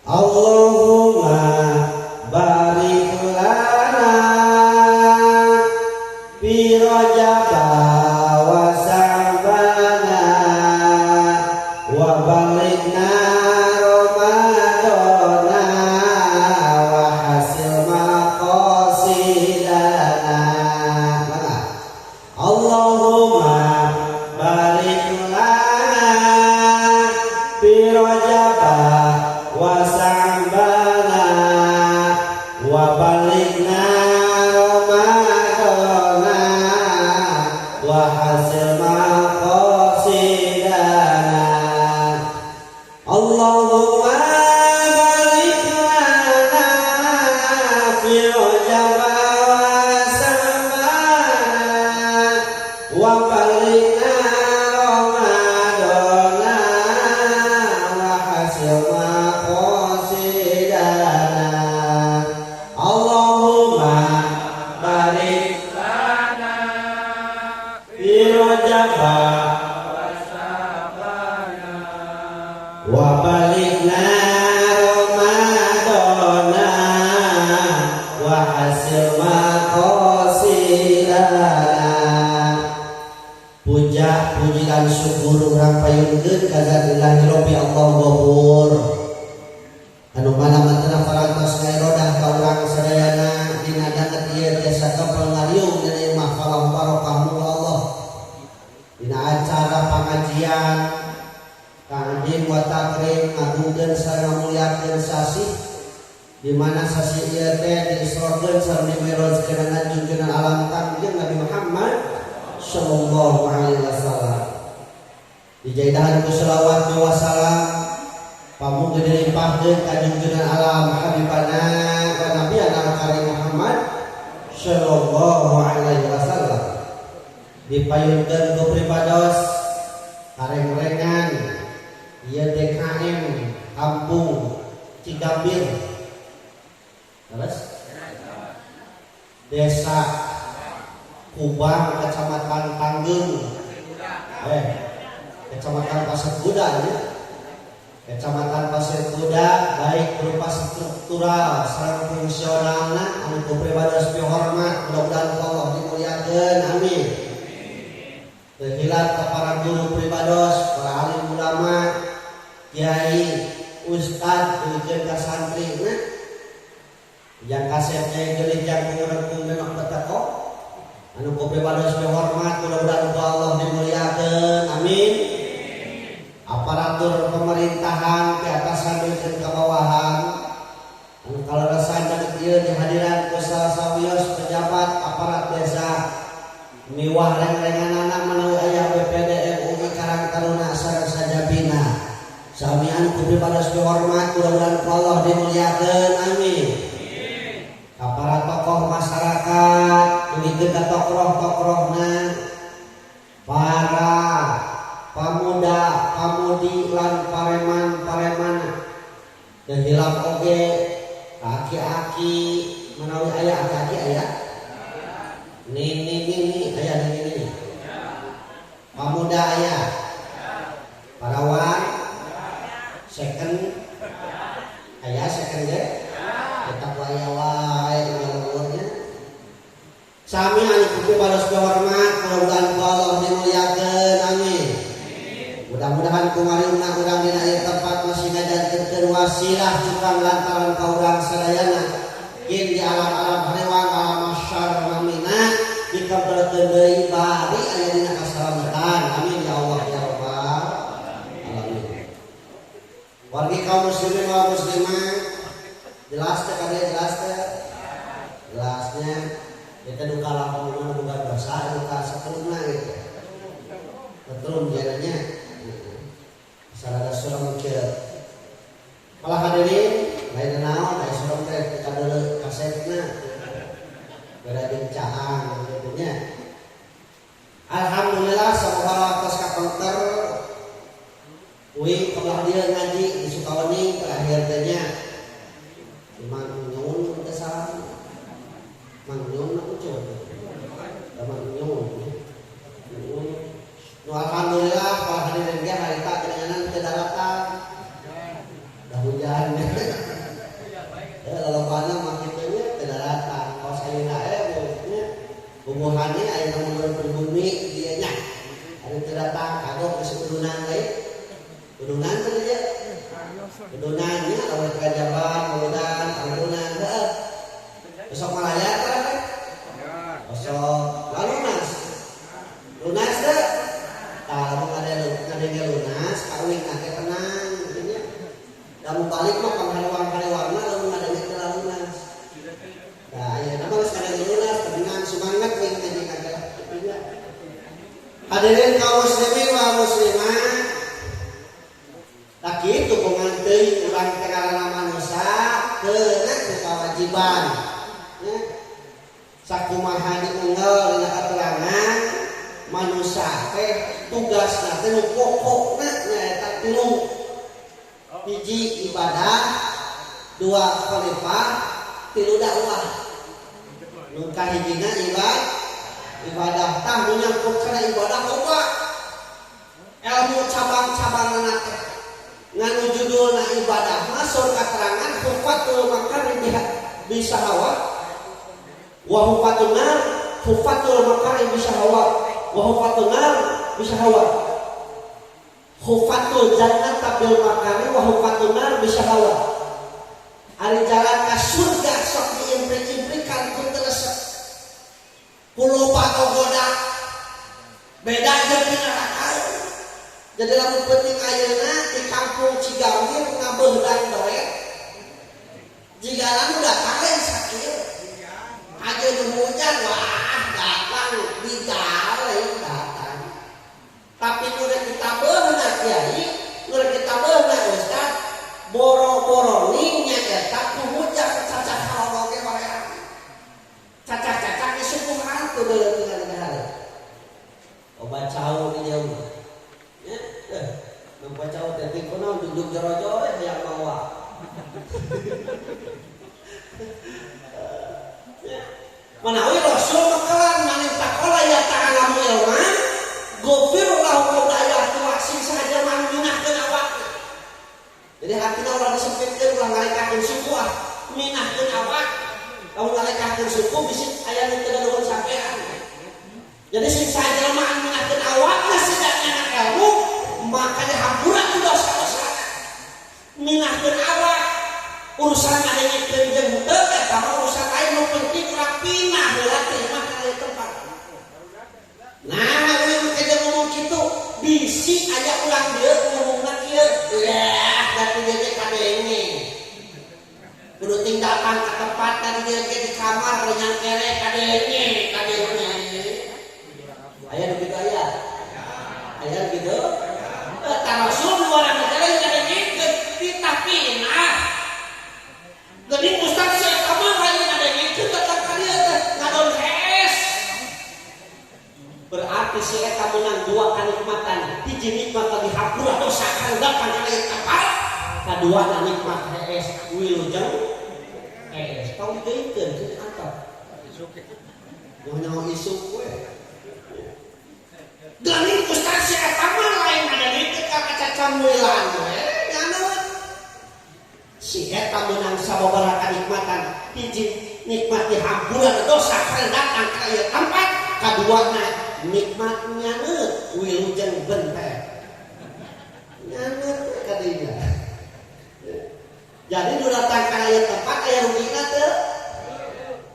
Allahumma barik lana fi Rajab wa Sa'bana wa balighna Ramadana wa hasil maqasidana. Allahumma barik lana fi Rajab wa Sa'bana wa balighna Ramadana wa hasil maqasidana. Allahumma barik lana fi Rajab wa Sa'bana wa balighna Ramadana wa hasil maqasidana. Allahumma barik lana fi Rajab wa balighna Ramadana wa hasil maqasidana. Puja puji dan syukur urang payungkeun ka Zat Ilahi Rabbi Allah Ghafur anu mana mantena parantos ngairodah ka urang sadayana dina danget ieu tiasa kapangariung dina imah falah barokah muga Allah dina acara pangajian ta'zim wa takrim ngagungkeun sareng ngamuliakeun sasi di mana sasi ieu teh diisrokeun sareng dimirojkeun junjungan alam kangjeng Nabi Muhammad sallallahu alaihi wasallam. Dijaidahan ku selawat wa salam pamuga dilimpahkeun ka junjungan alam habibana wa nabiyana karim Muhammad sallallahu alaihi wasallam. Dipayunkeun ku pribados kareng-rengan ieu DKM Kampung Cigambir. Terus Desa Kubang, Kecamatan Tanggeng, Kecamatan Pasir Kuda, ya. Kecamatan Pasir Kuda, baik berupa struktural sareng fungsionalna anu ku pribados hormat, mudah-mudahan Allah dimuliakeun, amin. Terhilat ke para guru pribados, para alim ulama, kiai, ustad, dikeun ka santri, yang kasetnya geuleuh jang ngurengkeun benok beteko. Anu ku pribados hormat, mudah-mudahan Allah dimuliakeun, amin. Aparatur pemerintahan ke atasan jeung ke bawahan anu kalarasan dan ieu dihadiran ku sawios pejabat aparat desa miwah reng-renganana menawi aya BPD MUI Karang Taruna sareng sajabina. Samian ku pribados hormat, mudah-mudahan Allah dimuliakeun, amin. Para tokoh masyarakat demikian ka tokoh-tokohna, para pamuda pamudi lan pareman-pareman dan hilap oge aki-aki menawi aya aki-aki aya nini aya nini pamuda aya parawan second aya second ge kita waya wae ngawurnya sami anu kudu balas hormat, mudah-mudahan Allah dimuliakeun, amin. Mudah-mudahan kumariungna urang dina ieu tempat masih ngajankeun wasilah cukang lantaran ka urang sadayana yen di alam-alam harewang alam masyar mamina dikabulkeun deui bari aya dina kasalamatan, amin ya Allah ya rabbal alamin. Wargi kaum muslimin wal muslimat, jelas teh kada jelas teh? Jelasnya kita duka lampung duka dosa duka seterusnya gitu. Betul jadinya. Salah surah mungkin. Kalau hadirin lain naon aya surah teh kadeuleuk kasetna. Beda bincaan gitu nya. Alhamdulillah samoga tos kapenter uing kebelah dia ngaji di Sukawani terakhir teh nya. Cuman nyun teh salah. Mang nyun aku coba. Mang nyun. Nu alhamdulillah kalau hadirin ge harita kedenganan teu daratan. Dah hujan. kagok geus udunan deui. Udunan teh dia. Udunan nya lawan kajaban, udunan, udunan heuh. Besok malayat kan? Besok lunas. Lunas deh. Tah mun ngadenge lunas, kawin teh tenang gitu nya. Da mun balik mah pangharewang-harewarna lamun ngadenge teh lunas. Nah, ayeuna mah geus ngadenge lunas, tenang semangat we teh kagak gitu nya. Hadirin kaum muslimin wal muslimat. Tak kitu kumaha teuing urang teh ngaranna manusia keuna ku kawajiban. Ya. Sakumaha diunggal dina katerangan manusia teh tugasna teh nu pokokna nyaeta 3. Hiji ibadah, 2 khalifah, 3 dakwah. Nu kahijina ibadah tah nu nyangkut kana ibadah loba. Ilmu cabang-cabangna teh nganu judulna ibadah masuk katerangan hufatul makarim bisahawat wa hufatun nar, hufatul makarim bisahawat wa hufatun nar bisahawat, hufatul jannat bil makarim wa hufatun nar bisahawat. Ari jalan ka surga sok diimprik-imprikan ku teureuseuh kulo pagoda beda jeung di neraka. Jadi lamun penting ayeuna di kampung Cigambil ngabeurang doe. Jigalan udah kalian sakieu. Aja nu hujan wah datang digale datang. Tapi nu rek kita beuna kiai, nu rek kita beuna ustaz, boro-boro ning nya eta kuhujan cacah halal ge bae. Cacah-cacah di suku hantu deuleu tinggal negara. Obat cau di jauh. Nampak jauh dari kono duduk jero-jero yang bawa. Manawi Rasul makalan manenta qala ya ta'ala ilma ghafirullahu qadaya tuaksi saja man minahkeun awak. Jadi hatina ulah disempitkeun ulah ngalekakeun suku minahkeun awak. Lamun ngalekakeun suku bisi aya nu teu nuhun sampean. Jadi sing sajelma minahkeun awakna sedanya ilmu makanya hampuran dosa-dosa minahkeun awak urusan ngadengikeun jeung henteu eta mah urusan lain nu penting urang pinah heula teh mah ka tempat. Nah, urang teh ngomong kitu bisi aya ulang dieu ngomongna kieu yah da teu ge kadenge kudu ting datang ka tempat tadi dieu di kamar renyang kere kadenge aya nu kitu aya gitu. Rasul orang negara yang ada kita pinah. Jadi Ustaz saya kamu lain ada itu datang kalian ngadon es. Berarti saya kamu menang 2 kenikmatan. Hiji nikmat dihapura dosa kan datang kalian kapal. Kedua nikmat es wilujeng es. Kau dikeun ke atap. Nyawa isuk we. Gani Ustaz saya kamu lain ada itu kacacamulan nyaneut. Si eta menang sababaraha kanikmatan. Hiji nikmat dihampuran dosa karena datang ka ieu tempat. Kaduana nikmat nyaneut wilujeng bentet. Nyaneut ka dieu. Jadi nu datang ka ieu tempat aya rugina teu?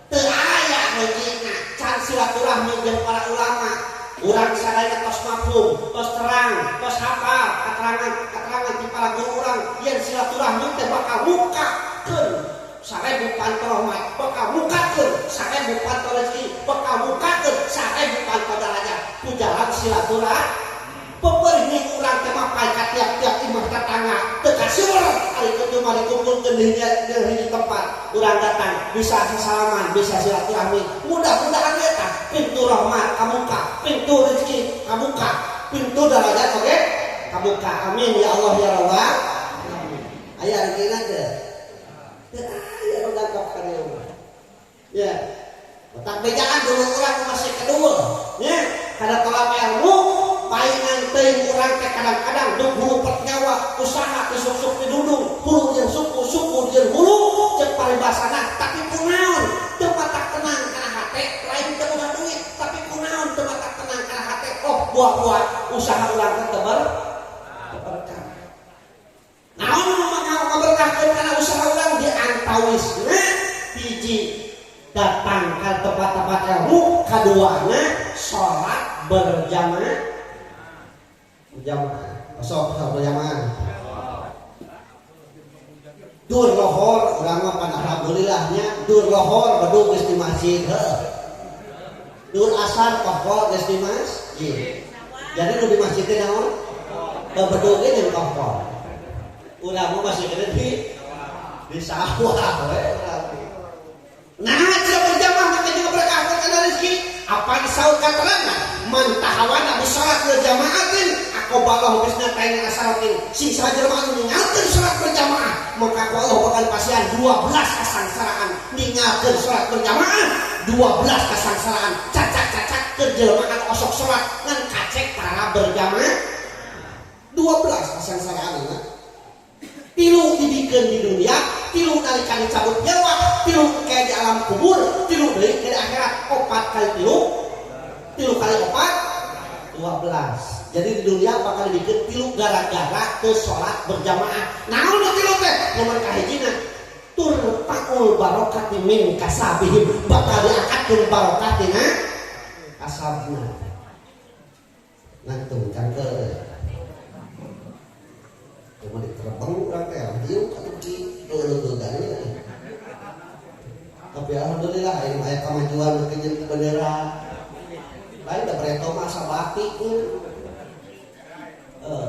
Teu aya rugina. Can silaturahmi jeung para ulama. Urang sadaya tos mafhum, tos terang, tos hafal keterangan di para guru urang yen silaturahmi teh bakal mukakeun 1000 pantol rahmat, bakal mukakeun 1000 pantol rezeki, bakal mukakeun 1000 pantol darajat ku jalan silaturahmi. Peperih urang teh mapai ka tiap-tiap imah tetangga teu kaseur ari kitu mah dikumpulkeun di hiji tempat urang datang bisa salaman bisa silaturahmi. Mudah-mudahan eta pintu rahmat kamuka, pintu rezeki kamuka, pintu darajat oge kamuka. Amin ya Allah ya Rabbal alamin. Aya dina teh teu aya nu gantop ka dieu mah. Ya. Otak bejaan dulu urang masih kedua nya kada tolak ilmu paingan teuing urang teh kadang-kadang duk hulu pernyawa usaha susuk-suk didudung hulu jeung suku jeung hulu ceuk paribasana tapi kunaon teu matak tenang kana hate lain teu boga duit tapi kunaon teu matak tenang kana hate oh buah-buah usaha ulang tebar berkah. Naon ngaberkahkeun kana usaha ulang di antawisna hiji datang ke tempat-tempat ilmu, kaduana sholat berjamaah. Sok berjamaah. Dur lohor urang mah pan alhamdulillahnya dur lohor bedu geus di masjid heuh. Dur asar pokok geus di masjid. Jadi nu di masjid teh naon? Bedu ge jeung pokok. Urang mah masih kena di sawah we. Nah, tidak berjamaah maka juga berkah kana rezeki. Apa disaut katerangan? Man tahawana bi salat berjamaatin aqoballahu bisna taina asaratin. Sing sajelema anu ninggalkeun salat berjamaah, maka Allah bakal pasian 12 kasangsaraan. Ninggalkeun salat berjamaah 12 kasangsaraan. Cacak-cacak keur jelema anu osok salat ngan kacek tara berjamaah 12 kasangsaraan. Tilu dibikeun di dunia, tilu nalika dicabut nyawa, tilu kayak di alam kubur, tilu deui di akhirat. 4 kali tilu kali 4 12. Jadi di dunia bakal dibikeun tilu gara-gara teu salat berjamaah. Naon nu tilu teh? Nomor kahijina turfa'ul barokati min kasabihim, bakal diangkatkeun barokatina kasabna. Ngantung cangkeun cuma diterbang orang teh dieu atuh ki leuleugana. Tapi alhamdulillah aya kemajuan ke bendera. Lain da bereto mah sabati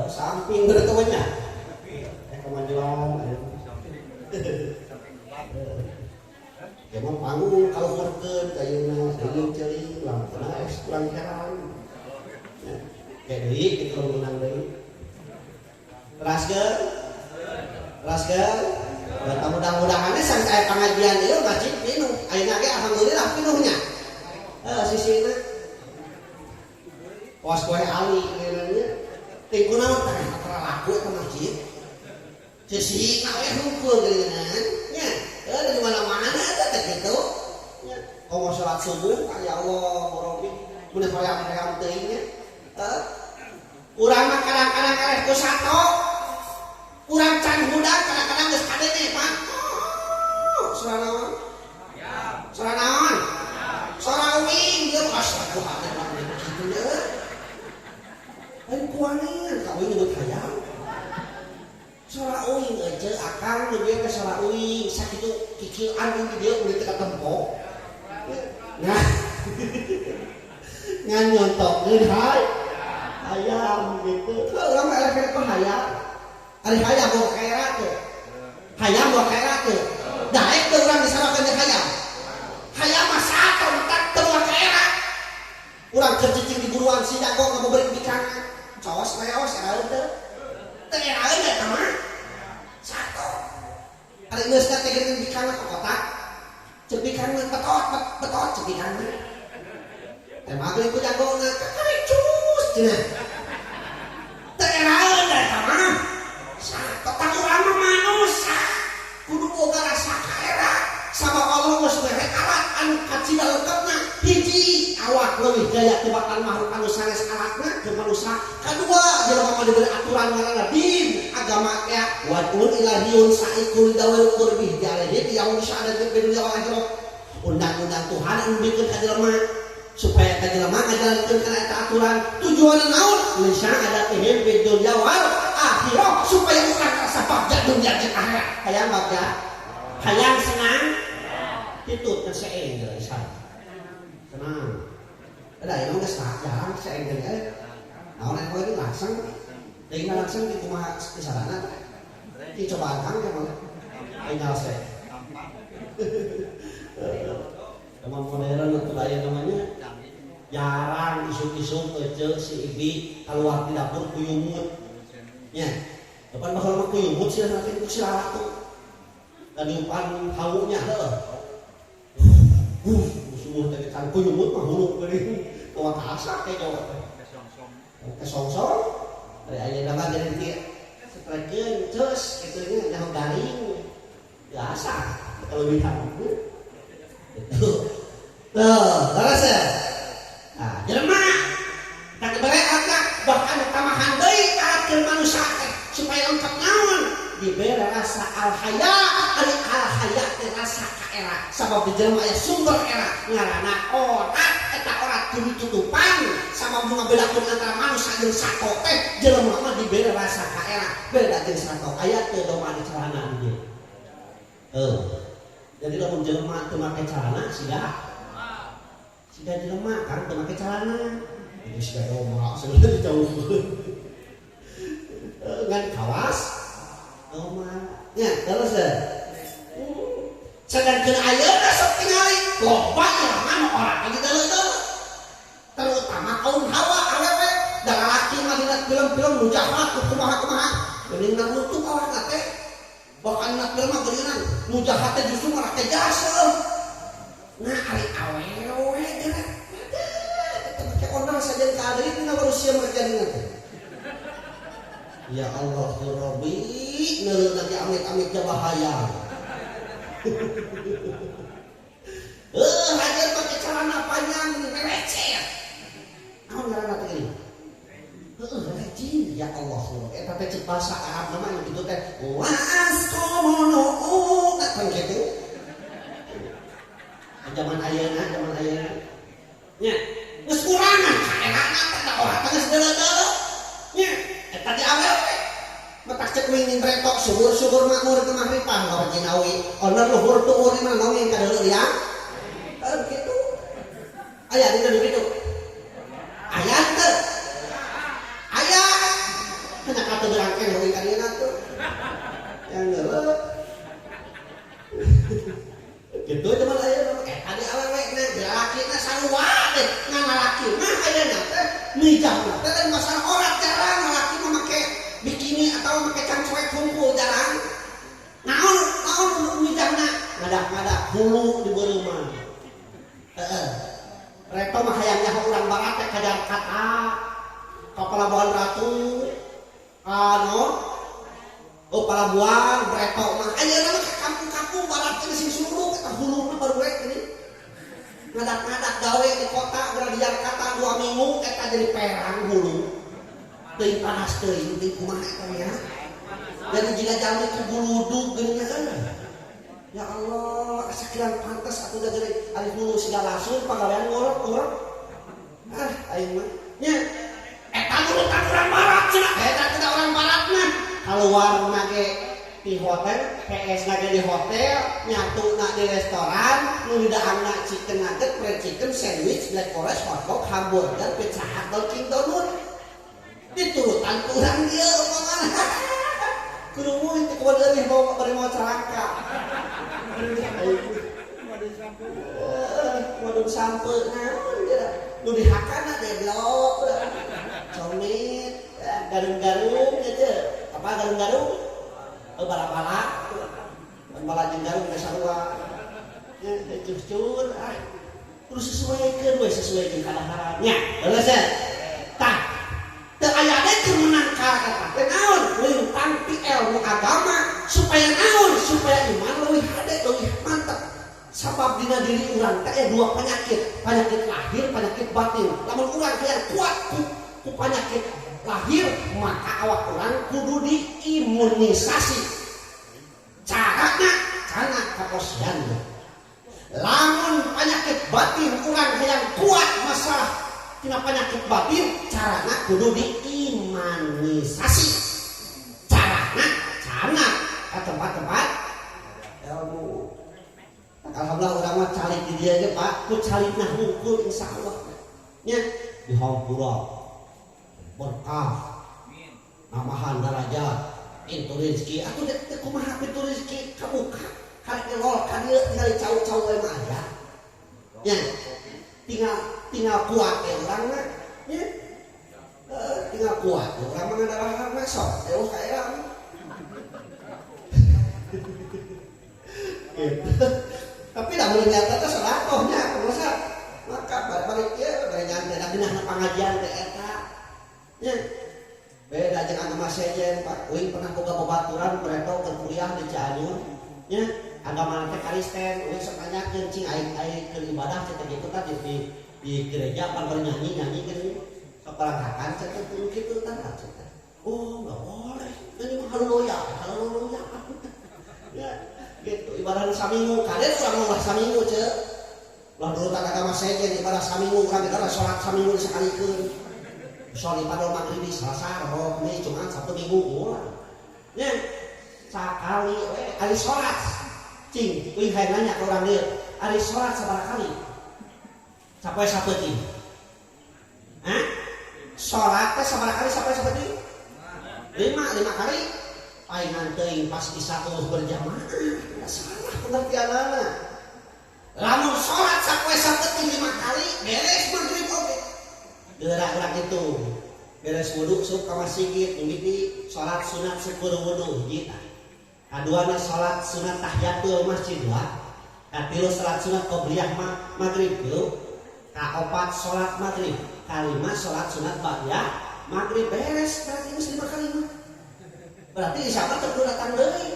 samping bereto nya. Kemajuan. Ya mah panggung kalau meureun ayeuna deui ceuing lampuna es kurang heran. Kayak deui kita menang deui. Raskeun. Mudah-mudahan sampai pengajian ieu masjid pinuh. Ayeuna ge alhamdulillah pinuhnya. Sisina. Pos poe ali ngeunanya. Teh kunaon teh laku ka masjid. Sisina we hungkul geunan. Nya, dari mana-mana eta teh kitu. Nya, komo salat subuh ya Allah Rabbi. Mun hoyam-hoyam teuing nya. Urang mah kadang-kadang kareh ku sato. Urang can budak kadang-kadang geus kadene Pak. Soranaon? Soranaon? Sorawing ge astagfirullah kitu nya. Ari kuaneun kawin nyebut hayam. Sorawing aja akang nu ge sorawing sakitu kikieuan di dieu udah teka tempo. Nah. Ngan nyontokeun hayam gitu. Urang mah elek-elek hayam. Ari hayam bawa kaera teh. Hayam bawa kaera teh. Daek teh urang disarakeun jeung hayam. Hayam mah sato tak teu bawa kaera. Urang keur cicing di guruan si jago ngabeureuk bikangan. Caos leos eraeun teh. Teu eraeun eta mah. Sato. Ari geus kategeun bikangan ka kotak. Ceuk bikangan betot ceuk bikangan. Teh mageun ku jagona karecus cenah. Teu eraeun eta mah. Tentang urang mah manusia kudu boga rasa kaera sama Allah geus mere alat anu kacida lengkapna. Hiji awak leuwih gaya tibatan makhluk anu sanes alatna ke manusia. Kadua jelema mah diberi aturan ngaranna din agama teh wadun ilahiyun saikul dawal qurbih jalehi yang syahadat di dunia wal akhirat. Undang-undang Tuhan anu bikin ka jelema supaya ka jelema ngajalankeun kana eta aturan. Tujuanna naon? Lisyahadatihim fid dunya wal akhirah supaya urang rasa bagja dunia jeung akhirat. Hayang bagja, hayang senang, itu teh seenggeul san. Senang. Ada yang geus jarang seenggeul aya. Naon aya poe langsung. Deui langsung di kumaha kisarana. Ki coba akang mah. Tinggal se. Teman modern itu aya namanya jarang isuk-isuk ece si ibi keluar di dapur kuyumut. Nya, depan bakal mah kuyumut sih nanti ku silala tuh. Dan umpan haunya heuh. Musuh teh kan kuyumut mah hulu geuning. Kawa kaasa teh jawa teh. Kesongsong. Ari aya nama jadi kieu. Setrekeun ceus kitu nya nyaho garing. Biasa kelebihan. Itu. Tuh, terus ya. Nah, jelema tak berehat bahkan rasa al-haya ari al-haya teh rasa kaera sabab di jelema aya sumber era ngaranna orat eta orat kudu tutupan sabab nu ngabedakun antara manusia jeung sato teh jelema mah dibere rasa kaera beda jeung sato aya teu doma di celana dieu. Jadi lamun jelema teu make celana siga jelema kan teu make celana jadi siga doma sebenarnya dijauhkeun ngan kawas doma nya terus sedangkan ayeuna sok tingali loba jelema nu ora lagi deuleu terutama kaum hawa awewe da lalaki mah dina film-film nu jahat kumaha-kumaha geuning nutup awakna teh bahkan nak film mah geuningan nu jahat teh justru malah teh jasa nah ari awewe geura teh ondang saja ka adeuy dina manusia merjadina teh ya Allah ya Rabbi neureun lagi amit-amit bahaya hajar pakai celana panjang receh naon ngaranna teh ieu receh ya Allah eta teh cek bahasa Arab mah gitu teh wasqomunu kan kitu zaman ayeuna nya geus kurangan kaenana teh da orang geus deuleu nya eta di awewe matak cek wingin retok syukur makmur teu mahripah lawan jinawi owner luhur teu urang mah ngomong ka deuleu ya begitu aya dina ditu aya teu aya hanya kata berangkat ngomong ka dina tuh yang deuleu gitu cuman aya tadi awewe na lalakina sarua teh ngan lalaki mah ayeuna teh mijahna teh lain masalah orat jarang lalaki mah make bikini atau make cangcuek hungkul jarang naon mijahna ngadak hulu di beureum mah reto mah hayang nyaho urang barat teh kajar kata ka Pelabuhan Ratu Pelabuhan reto mah ayeuna mah ka kampung-kampung barat teh sing suluk eta huluna baru we ini ngadak gawe di kota beradiar kata 2 minggu eta jadi perang hulu teuing panas teuing kumaha eta ya jadi jika jami ku buludug geuning ya Allah sakiran pantes atuh da geuning ari hulu siga langsung pagawean ngorok aing mah nya eta nurutan urang barat cenah eta teh urang barat mah kaluar nage di hotel PS nage di hotel nyatu na di restoran nu didaangna chicken nugget fried chicken sandwich black forest hotdog hamburger pizza hut Dunkin Donut diturutan kurang dia omongan kudu muih teh kudu leuwih bawa bari mau celaka modun sampeuna nu dihakana deblok comit garung-garung teh apa garung-garung bala-bala bala jeung garung geus sarua cucur terus sesuaikeun kadaharannya leus tah teu aya teh keur menang ka teh naon lintang ti ilmu agama supaya naon supaya iman leuwih hade leuwih mantap sabab dina diri urang teh aya 2 penyakit lahir penyakit batin lamun urang hayang kuat ku penyakit lahir maka awak urang kudu diimunisasi carana kaposian lamun penyakit batin urang hayang kuat masalah tina penyakit batin carana kudu diimunisasi carana ka tempat-tempat ilmu alhamdulillah urang mah calik di dieu ge Pak ku calikna hungkul insyaallah nya di hampura berkah namahan derajat pintu rezeki atuh teh kumaha pintu rezeki kabuka karek elol ka dieu tinggal cau-cau we mah aya nya tinggal kuat teh urang mah nya tinggal kuat urang mah ngadalah mah sok eueuh ka era tapi dah mulai nyata teh salakohnya masa maka balik ieu bari nyantai da geunahna pangajian teh eta nya beda jeung agama sejen Pak uing pernah boga babaturan bereto keur kuliah di Cianjur nya agama teh Kristen uing sok nanyakeun cing aing keur ibadah cenah kitu tah di gereja pan bernyanyi geuning sok perangkakan cenah kitu tah cenah oh enggak boleh ini mah haluluya saminggu kades urang ulah saminggu ce ulah nurutan agama sejen ibadah saminggu urang geus salat saminggu sakalikeun soli pada maghrib Selasa Rabu Kamis Jumat Sabtu Minggu ulah nya sakali we ari salat cing kuing hayang nanya ka urang dieu ari salat sabaraha kali sapoe sapeting hah salat teh sabaraha kali sapoe sapeting 5 kali paingan teuing pas isya berjamaah da salah pengertianana lamun salat sapoe sapeting 5 kali beres maghrib oge gerak-gerak itu beres wudu sup ka masjid mimiti salat sunat syukur wudu hiji kaduana salat sunat tahiyatul masjid lah katilu salat sunat qobliyah maghrib tuh kaopat salat maghrib kalima salat sunat ba'da maghrib beres berarti geus 5 kali mah berarti siapa teu datang deui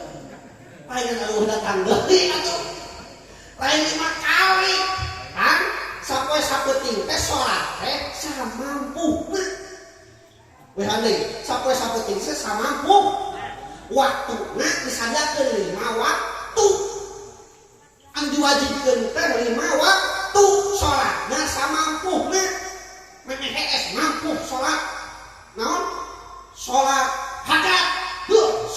paingan anu datang deui atuh lain 5 kali kan sapoe sapeting teh salat teh samampuhna we hande sapoe sapeting teh samampuh waktuna disadiakeun 5 waktu anu diwajibkeun teh 5 waktu salatna samampuhna menehes mampu salat naon salat hajat deuh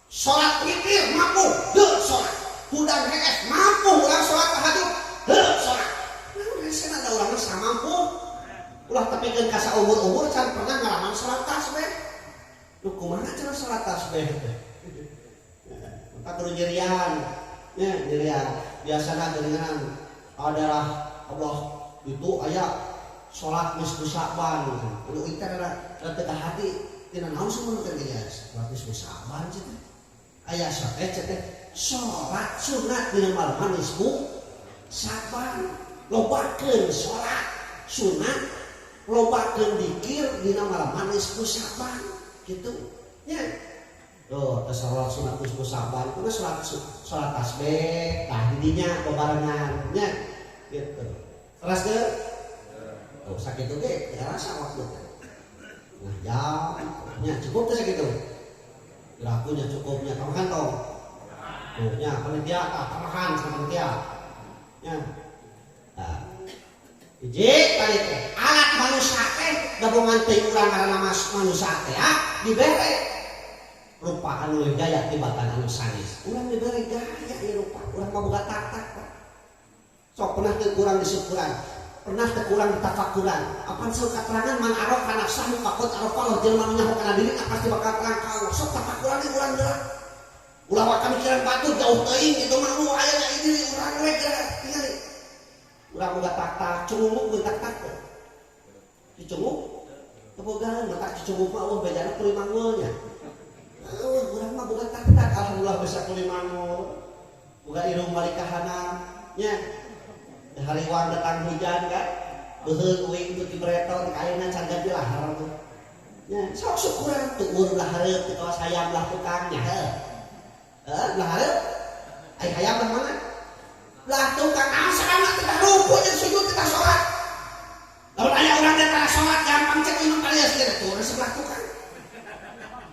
salat witir mampu deuh salat hudang hees mampu ulah salat tahajud deuh salat naon hese ada urang samampu ulah tepikeun ka saumur-umur can pernah ngalaman salat tasbih nu kumaha cara salat tasbih teh maka kudu nyerian nya nyerian biasana geuningan adalah Allah itu aya salat nisfu Sa'ban kudu kita teu ka hati tina naon sumur teh ya salat nisfu Sa'ban cenah aya salat teh salat sunat dina malam nisfu Sa'ban lobakeun salat sunat lobakeun zikir dina malam nisfu Sa'ban kitu nya tuh salat sunat nisfu Sa'ban kudu salat tasbih tah didinya bebarengan nya gitu terus deh oh sakit itu deh rasa waktu nah jamnya cukup tuh segitu lakunya cukupnya tamahan tong tuh nya panitia tamahan sama panitia nya nah hiji kali teh alat manusia teh gabungan teh urang ngaranna manusia teh dibere rupa anu gaya tibatan anu sanis urang dibere gaya ieu rupa urang mah boga tak-tak sok pernah teu kurang disyukuran pernah terkurang di tafakuran apaan seu katerangan man arok kana sahu pakot arofaloh jelema nu nyaho kana diri pasti bakal langkau sok tafakuran di urang geura ulah wa kamikiran batur jauh teuing kitu mah nu aya nya diri urang we geura tingali urang boga tak-tak cunguk geus tak-tak dicunguk tebogaan mata dicunguk mah eueuh bedana kulit manggulnya urang mah boga tak-tak alhamdulillah bisa kulit manggul boga irung malikahanna nya hariwan datang hujan kan beuheung uing teu dibretot kaeuna can ganti lahar tuh nya sok syukuran teu urang lah hareup teu kawas hayam lah tukangnya lah hareup ai hayam lah mana lah tukang asana teu ruku jeung sujud teu salat lamun aya urang teh tara salat gampang cek imam kalias teh tur sebelah tukang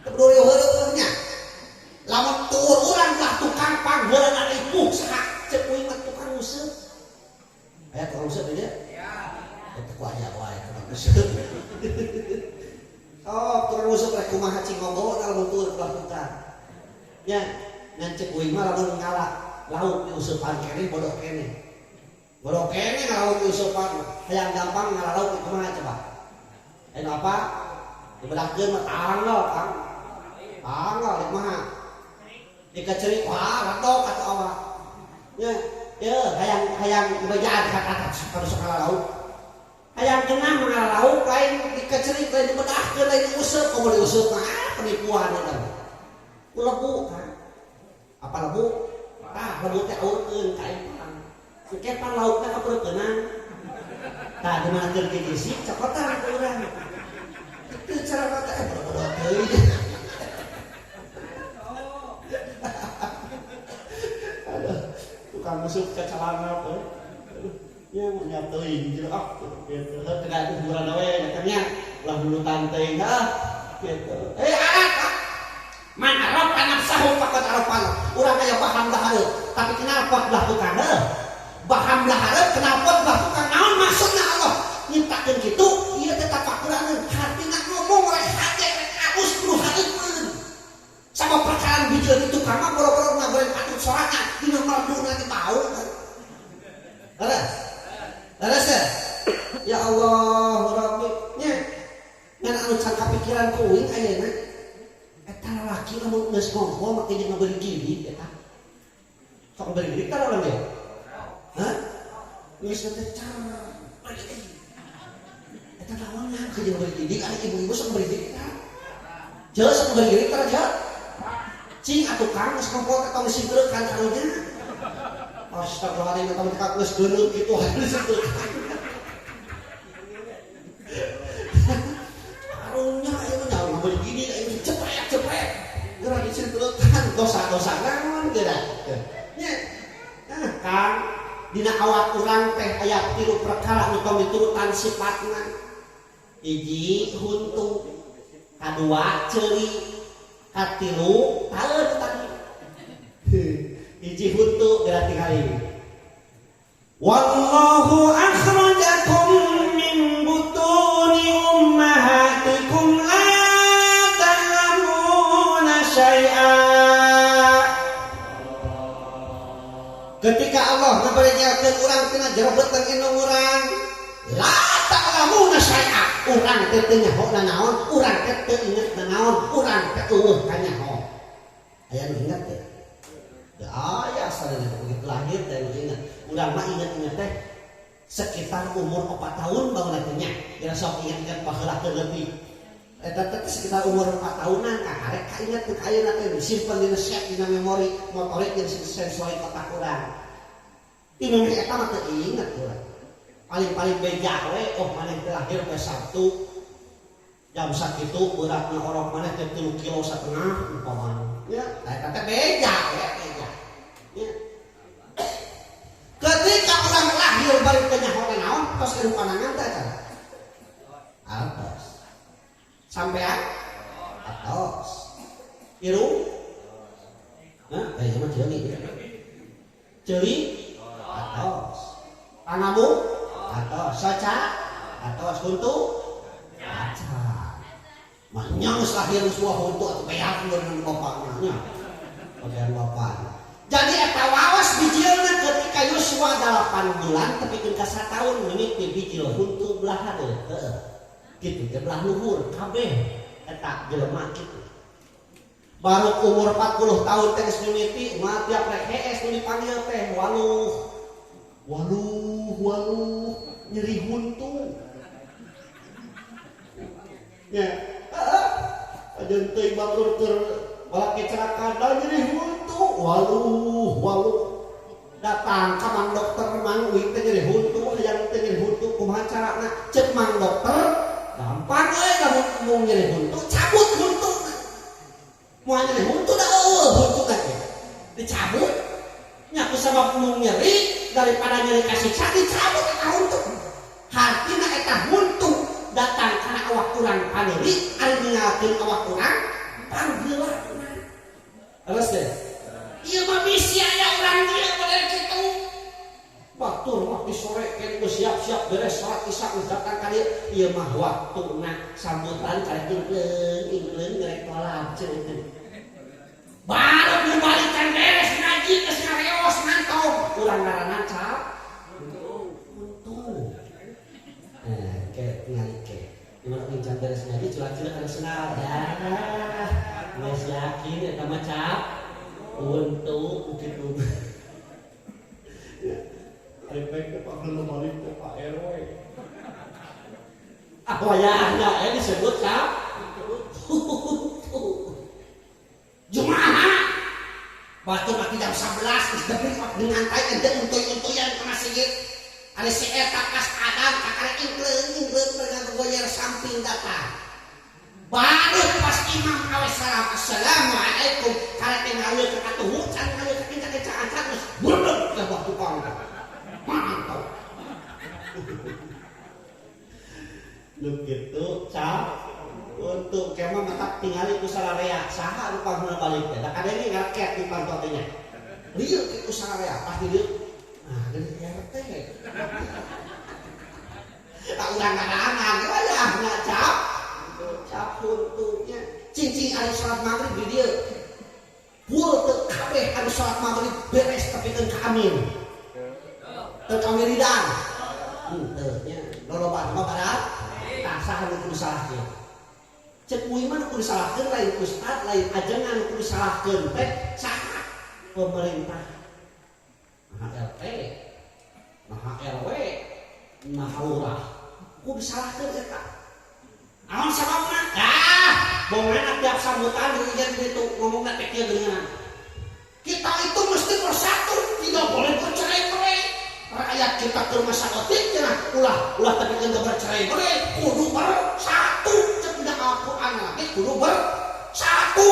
teu peduli heureum nya lamun tur urang lah tukang pangeureun ari puh saha cek uing mah tukang useup aya tukang useup dia? Iya. Eta ku aya wae tukang useup. Oh, tukang useup rek kumaha cing ngomong lamun tur ulah tukang. Nya, ngan cek uing mah lamun ngalak lauk diuseupan keneh bodoh keneh. Bodoh keneh ngalauk diuseupan. Hayang gampang ngalauk kumaha coba? Anu apa? Dibedahkeun mah tanggal, Kang. Tanggal kumaha? Dikecerik wah radok atuh awak. Nya ya hayang dibajaan kata kalau sekala lauk hayang kenang mengalah lauk lain dikecerik lain dibedahkeun lain diuseup komo diuseup mah penipuan eta lebu kan apa lebu lebu teh aurkeun ka empang sikepan laukna kapreukeunang tah dimana keur dijisik cokotan ka urang kitu cara mata bodoh teuing tukang musuk ke celana apa ya nyateuing jeung gitu tegak kuburan we nya ulah dulu tanteng gitu alat man arab kana sahu pakot arab urang aya paham dahareut tapi kenapa belah tukang paham dahareut kenapa belah tukang naon maksudna Allah nyiptakeun kitu ieu teh tafakuran hartina ngomong rek hate rek aus kudu hareupkeun sabab perkara bijil itu kama boro-boro ngagoreng patut sorangan dina marduna teh tahu Aras ya Allah Rabbi nya ngan anu can kapikiran kuing ayeuna eta lalaki lamun geus ngongkol make jeung ngabeureug gigi eta sok ngabeureug gigi tah urang ge hah geus teh cara eta lawan ke jeung ngabeureug gigi ari ibu-ibu sok ngabeureug gigi tah jeul sok ngabeureug gigi tah jeul cing atuh kang geus ngongkol teh tong sigeureuk kan carunya astagfirullahaladzim kamu tak geus geuleuh kitu harus itu karunya itu nyawa begini ini cepet geura disentuhkan dosa-dosa naon geura nya Kang dina awak urang teh aya 3 perkara nu tong diturutan sifatna hiji huntu kadua ceuli katilu taeun tadi hiji huntu berarti kali ini wallahu akhrajakum min butuni ummahatikum la ta'lamuna syai'a ketika Allah ngabarejakeun urang tina jero beuteung indung urang la ta'lamuna syai'a urang teh teu nyaho naon urang teh teu inget naon urang teh eueuh ka nyaho aya nu inget teh aya sadaya begitu lahir dan ingat urang mah ingat teh sekitar umur 4 tahun bangun teh nya kira sok ingat baheula teh leuwih eta teh sekitar umur 4 tahunan kakarek kaingat teh ayeuna teh simpen dina set dina memori motorik jeung sensorik otak urang dina eta mah teu ingat urang paling beja we maneh teh lahir poe Sabtu jam sakitu beratna orok maneh teh 3,5 kilo umpamana ya eta teh beja we ya. Ketika orang lahir bari teu nyaho naon tos anu panangan teh kan atos sampean atos irung hah aya mah ceuli atos panamu atos saca atos huntu aca mah nya geus lahir suah huntu atuh beak dengan bapakna nya bagian bapak jadi eta wawas bijilna ketika Yosua 8 bulan tepikeun ka 1 tahun mimiti bijil huntu belah hadeut heeh kitu teh belah luhur kabeh eta jelema kitu baru umur 40 tahun teh geus mimiti mah tiap rek hees nu dipanggil teh waluh nyeri huntu ya ajeun teh batur keur balaki celaka nyeri huntu waluh datang ka mang dokter mang uing teh nyeri huntu hayang teh nyeri huntu kumaha carana ceuk mang dokter gampang euy kamu mau nyeri huntu cabut huntuna moal nyeri huntu da eueuh huntu teh dicabut nya kusabab mau nyeri daripada nyeri kasiksa dicabut eta huntu hartina eta huntu datang kana awak urang paneuri ari ninggalkeun awak urang panggeulana terus deh ieu mah misi aya urang dieu model kitu batur mah di sore kene geus siap-siap beres salat isya geus datang ka dieu ieu mah waktuna sambutan karek ingleung ngerek tolak ceuk baru dibalikan beres ngaji geus ngareos mantong urang ngaranna cap untung kayak ningali ke dimana pinjam beres ngaji curang-curang harus senang geus yakin eta mah cap untuk gitu. Repek ke Pak Balik ke Pak RW. Apa ya anda disebut kak? Jumaah. Batu mati jam 11 tapi dengan tay ente untuy-untuyan ke masjid. Ada si eta kas adam kakare ingleung dengan goyer samping datang. Baru pas imam awe salam assalamualaikum karek ngawe ke atuh can ngawe ke kincang-kincang terus bunduk ke waktu pang mantap lu gitu cap Untuk kemah mata tinggali ku salarea saha anu pangguna balik teh. Da kadenge ngaket di pantotenya. Lieu kitu salarea pasti lieu. Nah, geuning RT. Tak urang kadang-kadang ya ngacap. Cap untungnya. Cincin ari salat maghrib di dieu. Pul teu kabeh anu salat maghrib beres tapi teu amin. Teu kamiridan. Henteu nya. Loloban mah barat. Tah saha nu kudu salahkeun. Cek muih mah kudu salahkeun lain ustad, lain ajengan kudu salahkeun teh saha? Pemerintah. Nah RT, nah RW, nah lurah. Kudu salahkeun eta. Naon sababna? Bongan tiap sambutan jeung ditu ngomongna teh kieu geuningan. Kita itu mesti bersatu, tidak boleh bercerai-berai. Rakyat kita ke rumah sakit cenah ulah tapi kita bercerai-berai, kudu bersatu. Tidak Al-Quran lagi kudu bersatu.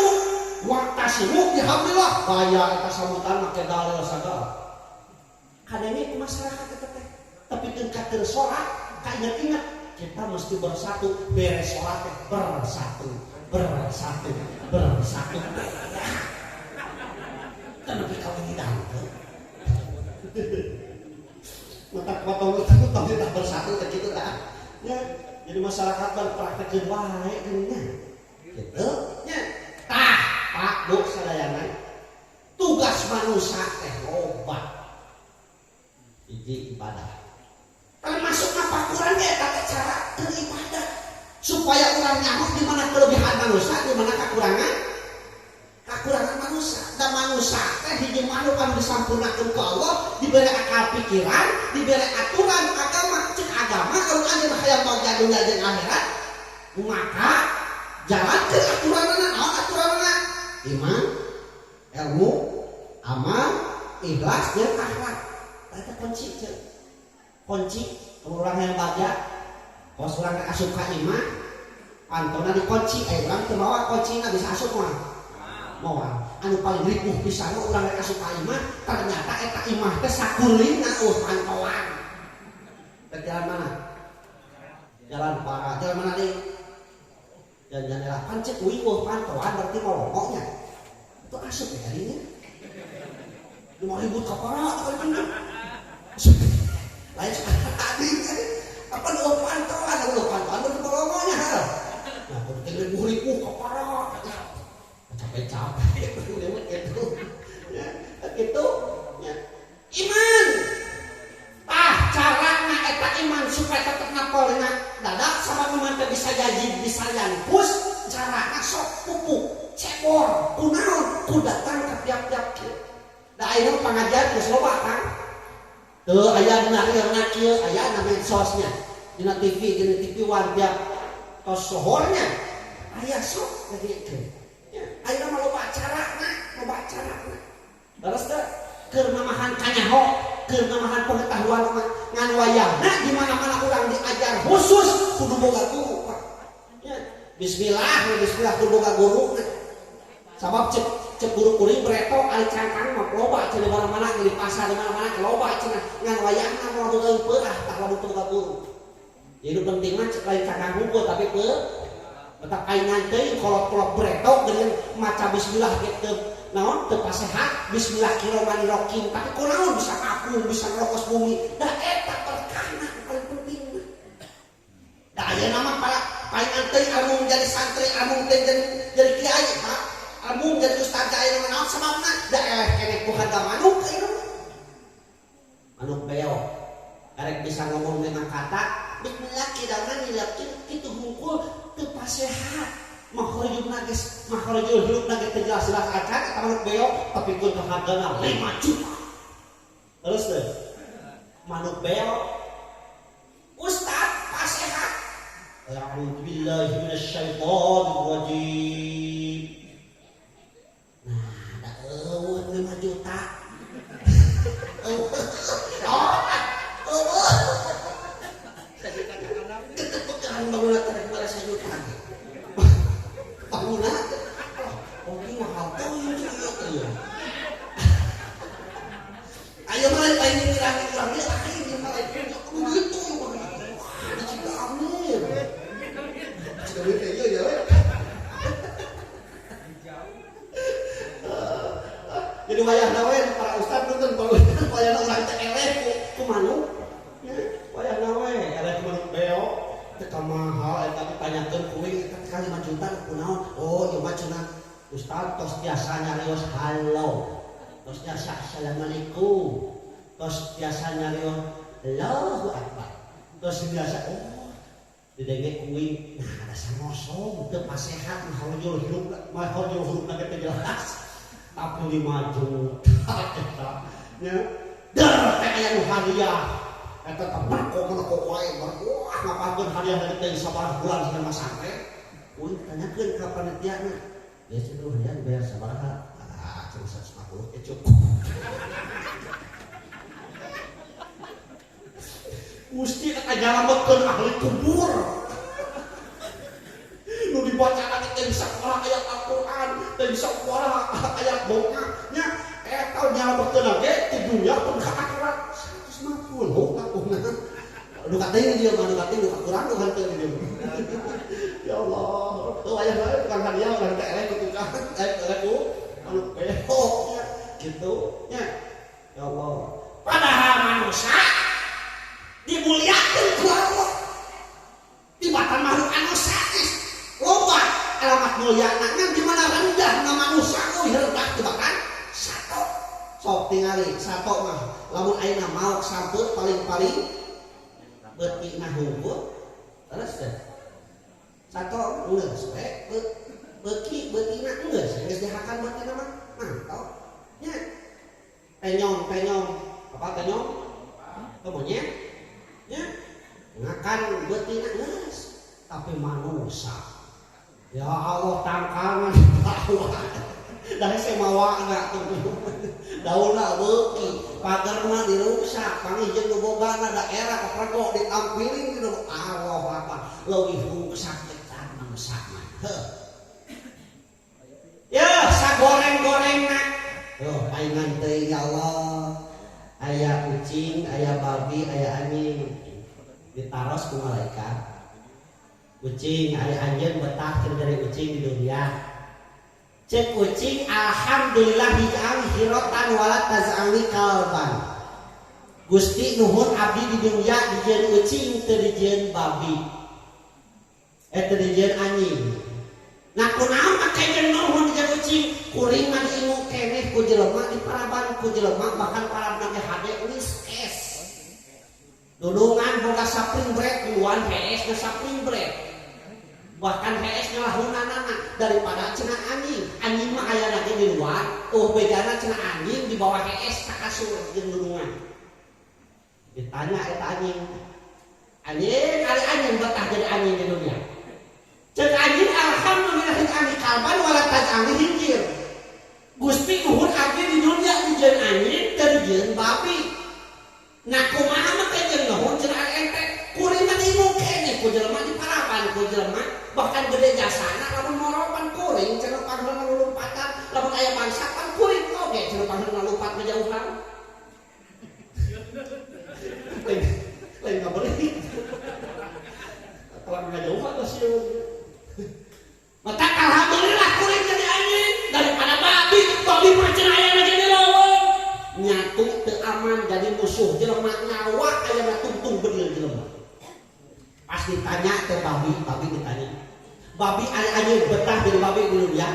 Waqtasimu bihablillah. Bayar eta sambutan make dalil sagala. Kadenge ku masyarakat eta teh. Tapi tingkat teu salat, kaingat-ingat kita mesti bersatu. Beres salat teh bersatu. Tapi kalau tidak mata potong itu tidak bersatu begitu dah. Ya, jadi masyarakat berpraktek wae geuningan. Gitu nya. Tah, Pak Bu sadayana. Tugas manusia teh loba. Hiji ibadah. Termasuk apa Quran ge eta teh cara beribadah supaya urang nyaho di mana kelebihan manusia, di mana kekurangan manusia. Dan manusia teh hiji makhluk anu disampurnakeun ku Allah, diberi akal pikiran, diberi aturan agama. Cek agama kalau anu hayang bahagia dunia jeung akhirat, maka jalankeun aturanna. Naon aturanna? Iman, ilmu, amal, ikhlas jeung akhlak. Eta kunci cek. Kunci urang yang bahagia, pos urang asup ka iman, pantona dikunci, urang teu mawa kuncina bisa asup mah. Moal anu paling ripuh pisan urang rek asup ka imah, ternyata eta imah teh sakulina pantoan. Jalan mana? Jalan para, jalan mana deui? Jalan kan cek uing pantoan berarti molongnya. Itu asup ya harinya. 5.000 kapara kali bener. Lain sekarang tadi apa lu pantoan berarti molongnya. Nah, berarti 5.000 kapara. Capek-capek gitu ya, gitu ya. Iman carana eta iman supaya tetep napolina dadak sama iman teh bisa jadi bisa yanpus carana sok pupuk cebor kunaon ku datang ke tiap-tiap kieu da ayeuna pangajian geus loba kan teu aya dina rieuhna kieu aya na medsosnya dina TV One tiap tos sohornya aya sok ngagikeun. Ayeuna mah loba acarana. Terus teh keur namahan kanyaho, keur namahan pengetahuan ngan wayahna di mana-mana urang diajar khusus kudu boga guru. Ya, bismillah kudu boga guru. Sabab cek guru kuring breto ari cangkang mah loba cenah mana-mana di pasar di mana-mana loba cenah ngan wayahna mah boga peurah tah lamun boga guru. Jadi penting mah lain cangkang hungkul tapi tetap aingan teh kolot bretok dengan maca bismillah gitu naon teu pasehat bismillah kiromanirokim tapi kunaon bisa kapung bisa ngerokos bumi da eta perkara paling penting da aya nama para aingan teh anu jadi santri anu teh jadi kiai Pak anu jadi ustaz aya naon sababna da eleh keneh ku harga manuk manuk beo karek bisa ngomong dengan kata bismillah kidauna nilakeun kitu hungkul teu pasehat makhrajul hirup na teh jelas-jelas acan eta manuk beo tapi kun hargana 5 juta. Terus teh manuk beo ustaz pasehat. A'udzu billahi minasyaitonir rajim. Nah, da eueuh 5 juta. Bangunan tarik bala sajuta. Bangunan. Oke mahal tuh ini. Ayo mulai lain ngirang dia lain dia mulai begitu. Wah, dicipta amin. Sudah begitu ya. di wayahna we para ustad nuntun para ustad wayahna urang teh eleh ku manuk nya wayahna we eleh ku manuk beo teu kumaha eta ditanyakeun kuing eta 5 juta kunaon oh ieu mah cenah ustad tos biasa nyarios halo tos biasa assalamualaikum tos biasa nyarios Allahu akbar tos biasa didenge kuing nah ada samosong teu pasehat mah hojul hirup na teh jelas tapi 5 juta eta nya dar teh aya nu hadiah eta tepat kok wae wah ngapakeun hadiah dari teh sabaraha bulan sana mah sampe kuing tanyakeun ka panitiana ya cenah hadiah dibayar sabaraha cenah 150 cukup Gusti eta nyalametkeun ahli kubur. Nu dibacaan teh bisa kumaha ayat Al-Qur'an, teh bisa kumaha ayat doa nya eta nyalametkeun ge ti dunya pun ka akhirat 150 takuhna. Nu katanya dia mah nu katanya nu Al-Qur'an nu hanteu dia. Ya Allah, tuh aya bae tukang hadiah urang teh eleh kitu kan. Ku anu beo nya kitu nya. Ya Allah. Padahal manusia dimuliakan ku Allah tibatan makhluk anu satis loba alamat mulia ngan di mana rendah na manusia ku rendah tibatan sato sok tingali sato mah lamun ayeuna maok sampeur paling-paling beutina hungkul terus teh sato geus we beutina geus dihakan beutina mah mantap nya penyong apa penyong monyet ya ngakan betina geus tapi manusia ya Allah tangkangan bawah dari semawa enggak tuh daunna beuki pagerna dirusak pangijeun nu bogana daerah kaprego ditampilin gitu Allah apa leuwih rusak eta manusia mah ya sagoreng-gorengna yo paingan teh ya Allah aya kucing, aya babi, aya anjing ditaros ku malaikat. Kucing, aya anjeun betah keur dari kucing di dunia. Cek kucing alhamdulillah hijang hirotan wala taz'ali kalban. Gusti nuhun abdi di dunia dijieun kucing teu dijieun babi. Teu dijieun anjing. Nah kunaon make jeung nuhun dijieun kucing? Kuring mah diingu keneh ku jelema diparaban ku jelema bahkan parabna ge hade geus es. Dudungan boga sapring bread luan HS na sapring bread. Bahkan HS nya lahunanana daripada cenah anjing mah aya lagi di luar, bedana cenah anjing di bawah HS ka kasur jeung dudungan. Ditanya eta anjing ari anjing betah jadi anjing di dunia. Cek anjing alhamdulillah anjing kalban wala taj'ali hinjir. Gusti nuhun abdi di dunia dijieun anjing teu dijieun babi. Nah kumaha mah teh jeung nuhun cenah ente kuring mah diingu keneh ku jelema diparapan ku jelema bahkan gede jasana lamun moropan kuring cenah pageuna lulumpatan lamun aya bangsakan kuring oge cenah pageuna lompat ngajauhan. Lain kabeureut. Kalau ngajauhan geus sieun. Mata alhamdulillah kuring jadi anjing daripada babi percaya jadi lawang nyatu teu aman jadi musuh jelema nyawa aya tungtung bener jelema pas ditanya teh babi ditanya babi aya anjing betah jadi babi di dunia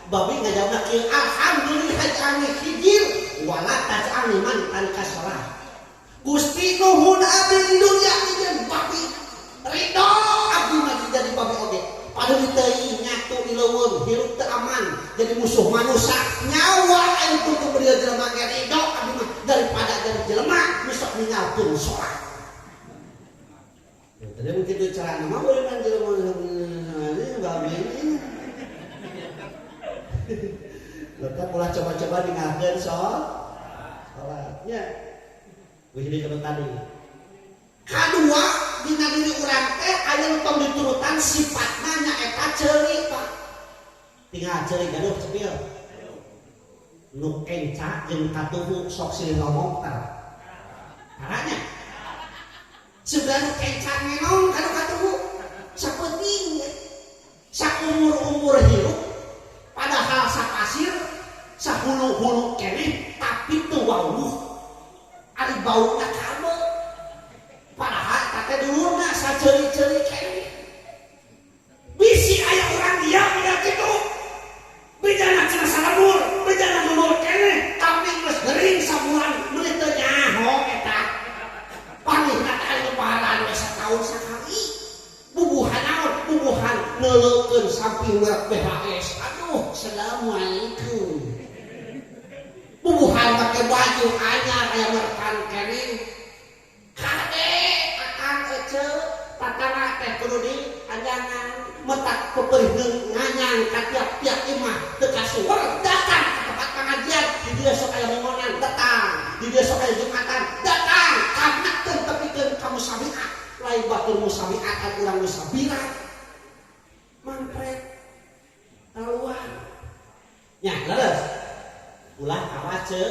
babi ngajawabna kieu alhamdulillah anjing hijir wala taj'al man tan kasalah Gusti nuhun abdi di dunia dijieun babi ridho abdi mah jadi babi oge padahal teuing nyatu di leuweung hirup teu aman jadi musuh manusia nyawa aya tungtung bener jelema ge ridho abdi mah daripada jadi jelema bisa ninggalkeun salat. Tadi mungkin itu cara nama boleh kan jelema ini babi ini. Lalu pula coba-coba ninggalkeun salatnya. Wih ini kalau tadi. Kadua dina diri urang teh aya nu tong diturutan sifatna nyaeta ceuli Pak. Tinggal ceuli gaduh cepil. Nu kenca jeung katuhu sok silih ngomong tah. Caranya sudah nu kenca ngenong kanu katuhu sapenting saumur-umur hirup padahal sapasir sahulu-hulu keneh assalamualaikum. Bubuhan pakai baju anyar aya merkan kene. Kade akang ece patana teh kudu di ajangan metak peperih nganyang ka tiap-tiap imah teu kasuwer datang ka tempat pengajian di dieu sok aya momonan datang di dieu sok aya jumatan datang kamatkeun tepikeun ka musabiat lain batur musabiat aya urang musabirat mangpret kaluar nya leres ulah kawace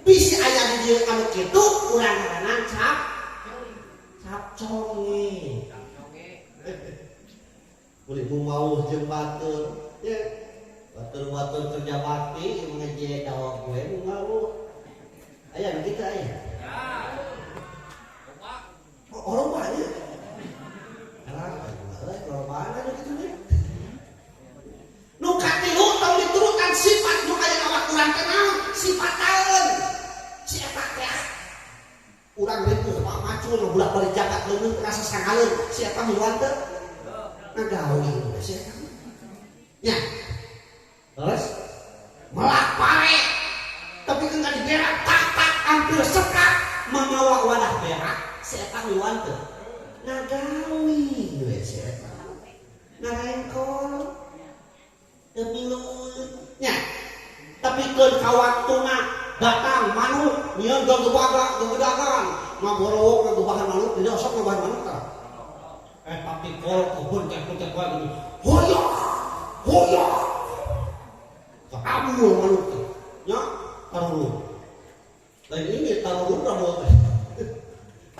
bisi aya di dieu anu kitu urang ngaranna cap conge boleh mau jeung batur ya batur kerja bakti mengeje dawak gue mau aya nu kitu aya orang banyak orang banyak gitu nih nu katilu tong diturutan sifat nu aya awak urang teh naon sifataeun si eta teh urang reueus mah macul nu budak-balik jagat leungeun terasa sangaleun si eta miluan teh ngagawi si eta nya terus melak pare tapi kan di berak tak hampir sekat mamawa wadah berak si eta miluan teh ngagawi we si eta ngarengkol teu miluan nya tapi keun ka waktuna datang manuk nyieun gegedagan ngagorowok ngagubahan manuk tidak sok ngagubahan manuk tah tapi kol kebun cek wae gitu hoya kabul manuk teh nya tarulu lain ini tarulu rambut teh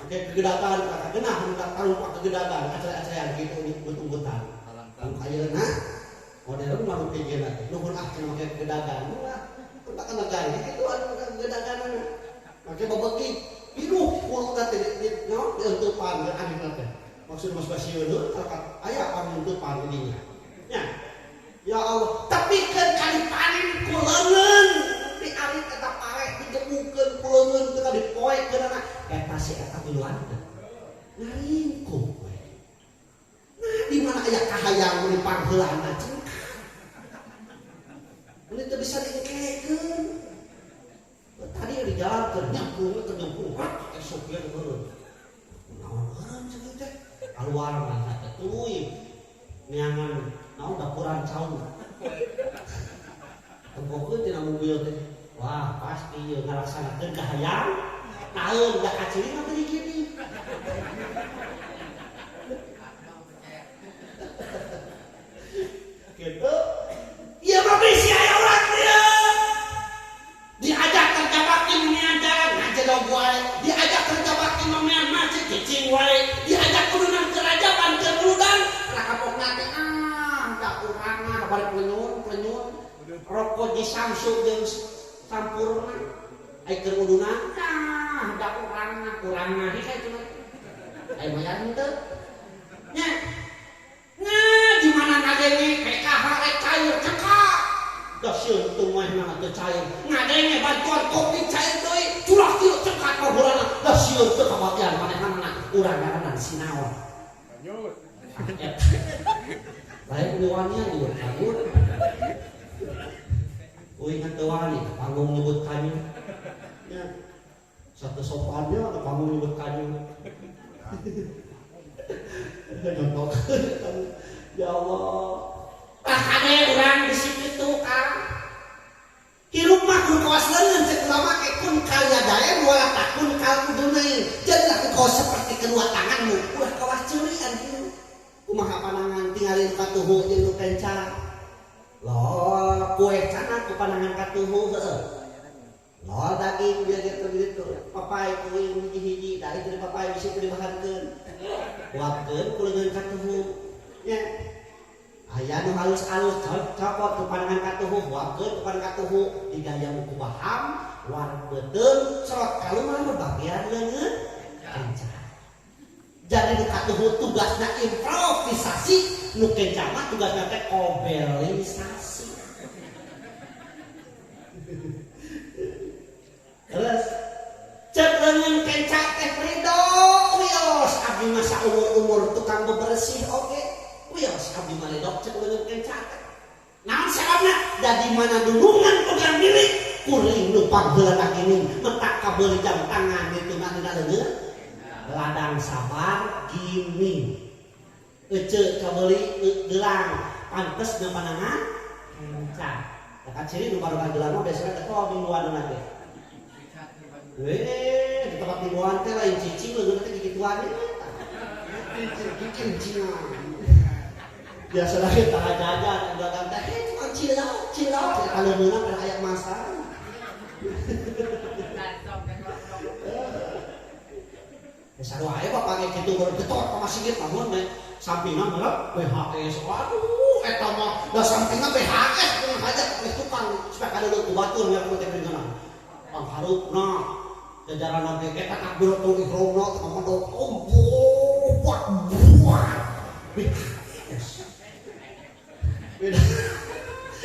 oke kegedagan kakak genah hendak tarung pak kegedagan acaya-acaya gitu betung-betan anu ayeuna modern manuk pijena teh nuhun ah cenah make kegedagan tak kena gaya itu ada kegedagan make babeki hidup kulo teh di entupan aneh teh maksud Mas Basieun aya panuntupan dinya nya ya Allah tapi kan kali panen kuleungeun di ari eta pare digemukeun kuleungeun teu dipoekeun eta si eta miluan teh ngaringkung we nah di mana aya kahayang mun pangheulana cenah ini teu bisa diengkekeun tadi di jalan ternyambung esok dia turun naon orang cenah teh keluar mah teh tuluy neangan naon dapuran caung tempokeun tina mobil teh wah pasti ieu ngalaksanakeun kahayang taeun da kaciri mah teh gini gitu ieu mah bisi aya urang dia diajak kerja bakti mengajar ngajak wae diajak kerja bakti memean masjid cicing wae diajak kudunan kerajaban keuludan rakapokna teh da urang mah bari plenyun rokok di samsu jeung sampurna ai keur udunan da urang mah kayak itu ai mayan teu nya di mana ngadenge PKH cair cekak da sieun teu mah teu cair ngadenge bantuan kopi cair deui curah kieu cekak kaburana da sieun teu kabagian manehna urang ngaranna sinaon lanjut lain uwannya juga kabur ingat teu wani panggung nyebut kanyu nya satu sopannya ada panggung nyebut kanyu nyontok ya Allah ade urang di situ Kang hirup mah kun kawas leungeun cek ulama ke kun kaya daya dua takun kal kuduneun jadi lah kau seperti kedua tanganmu ulah kawas ceurian kieu kumaha panangan tinggalin katuhu jeung nu kencan loh kue cana ku panangan katuhu heueuh loh daging dia gitu papai kuing hiji-hiji dari dari papai bisa dibahankeun kuatkeun kuleungeun katuhu nya aya nu halus-halus copot ku panangan katuhu kuatkeun ku panangan katuhu digayang ku paham war beuteung sorot kaluman bagian leungeun kencan jadi nu katuhu tugasna improvisasi nu kencan mah tugasna teh kobelisasi terus cek leungeun kencan teh Ridho wios abdi masa umur tukang bebersih oge wios abdi mah ledok cek leungeun kencan teh naon sababna da jadi mana dulungan pegang milik kuring lupa beladak ini metak kabel jam tangan itu nanti leungeur ladang sabar gini ece kabeli gelang pantes jeung panangan kencang dekat ciri nu baru gelang mah biasana teh oh mingguan nanti di tempat mingguan teh lain cicing leungeur teh gigituan kencing biasa lagi tak jajan dagang teh cilok kalau meunang ada aya masalah sarua aya bapak ge kitu baru getot ka masjid namun sampingna merek BHS waduh eta mah da sampingna BHS kudu hajat geus tukang supaya kada ku batur nya ku teh beungeuna pangharupna jajaran oge eta takbiratul ihramna teh ngomong buat beda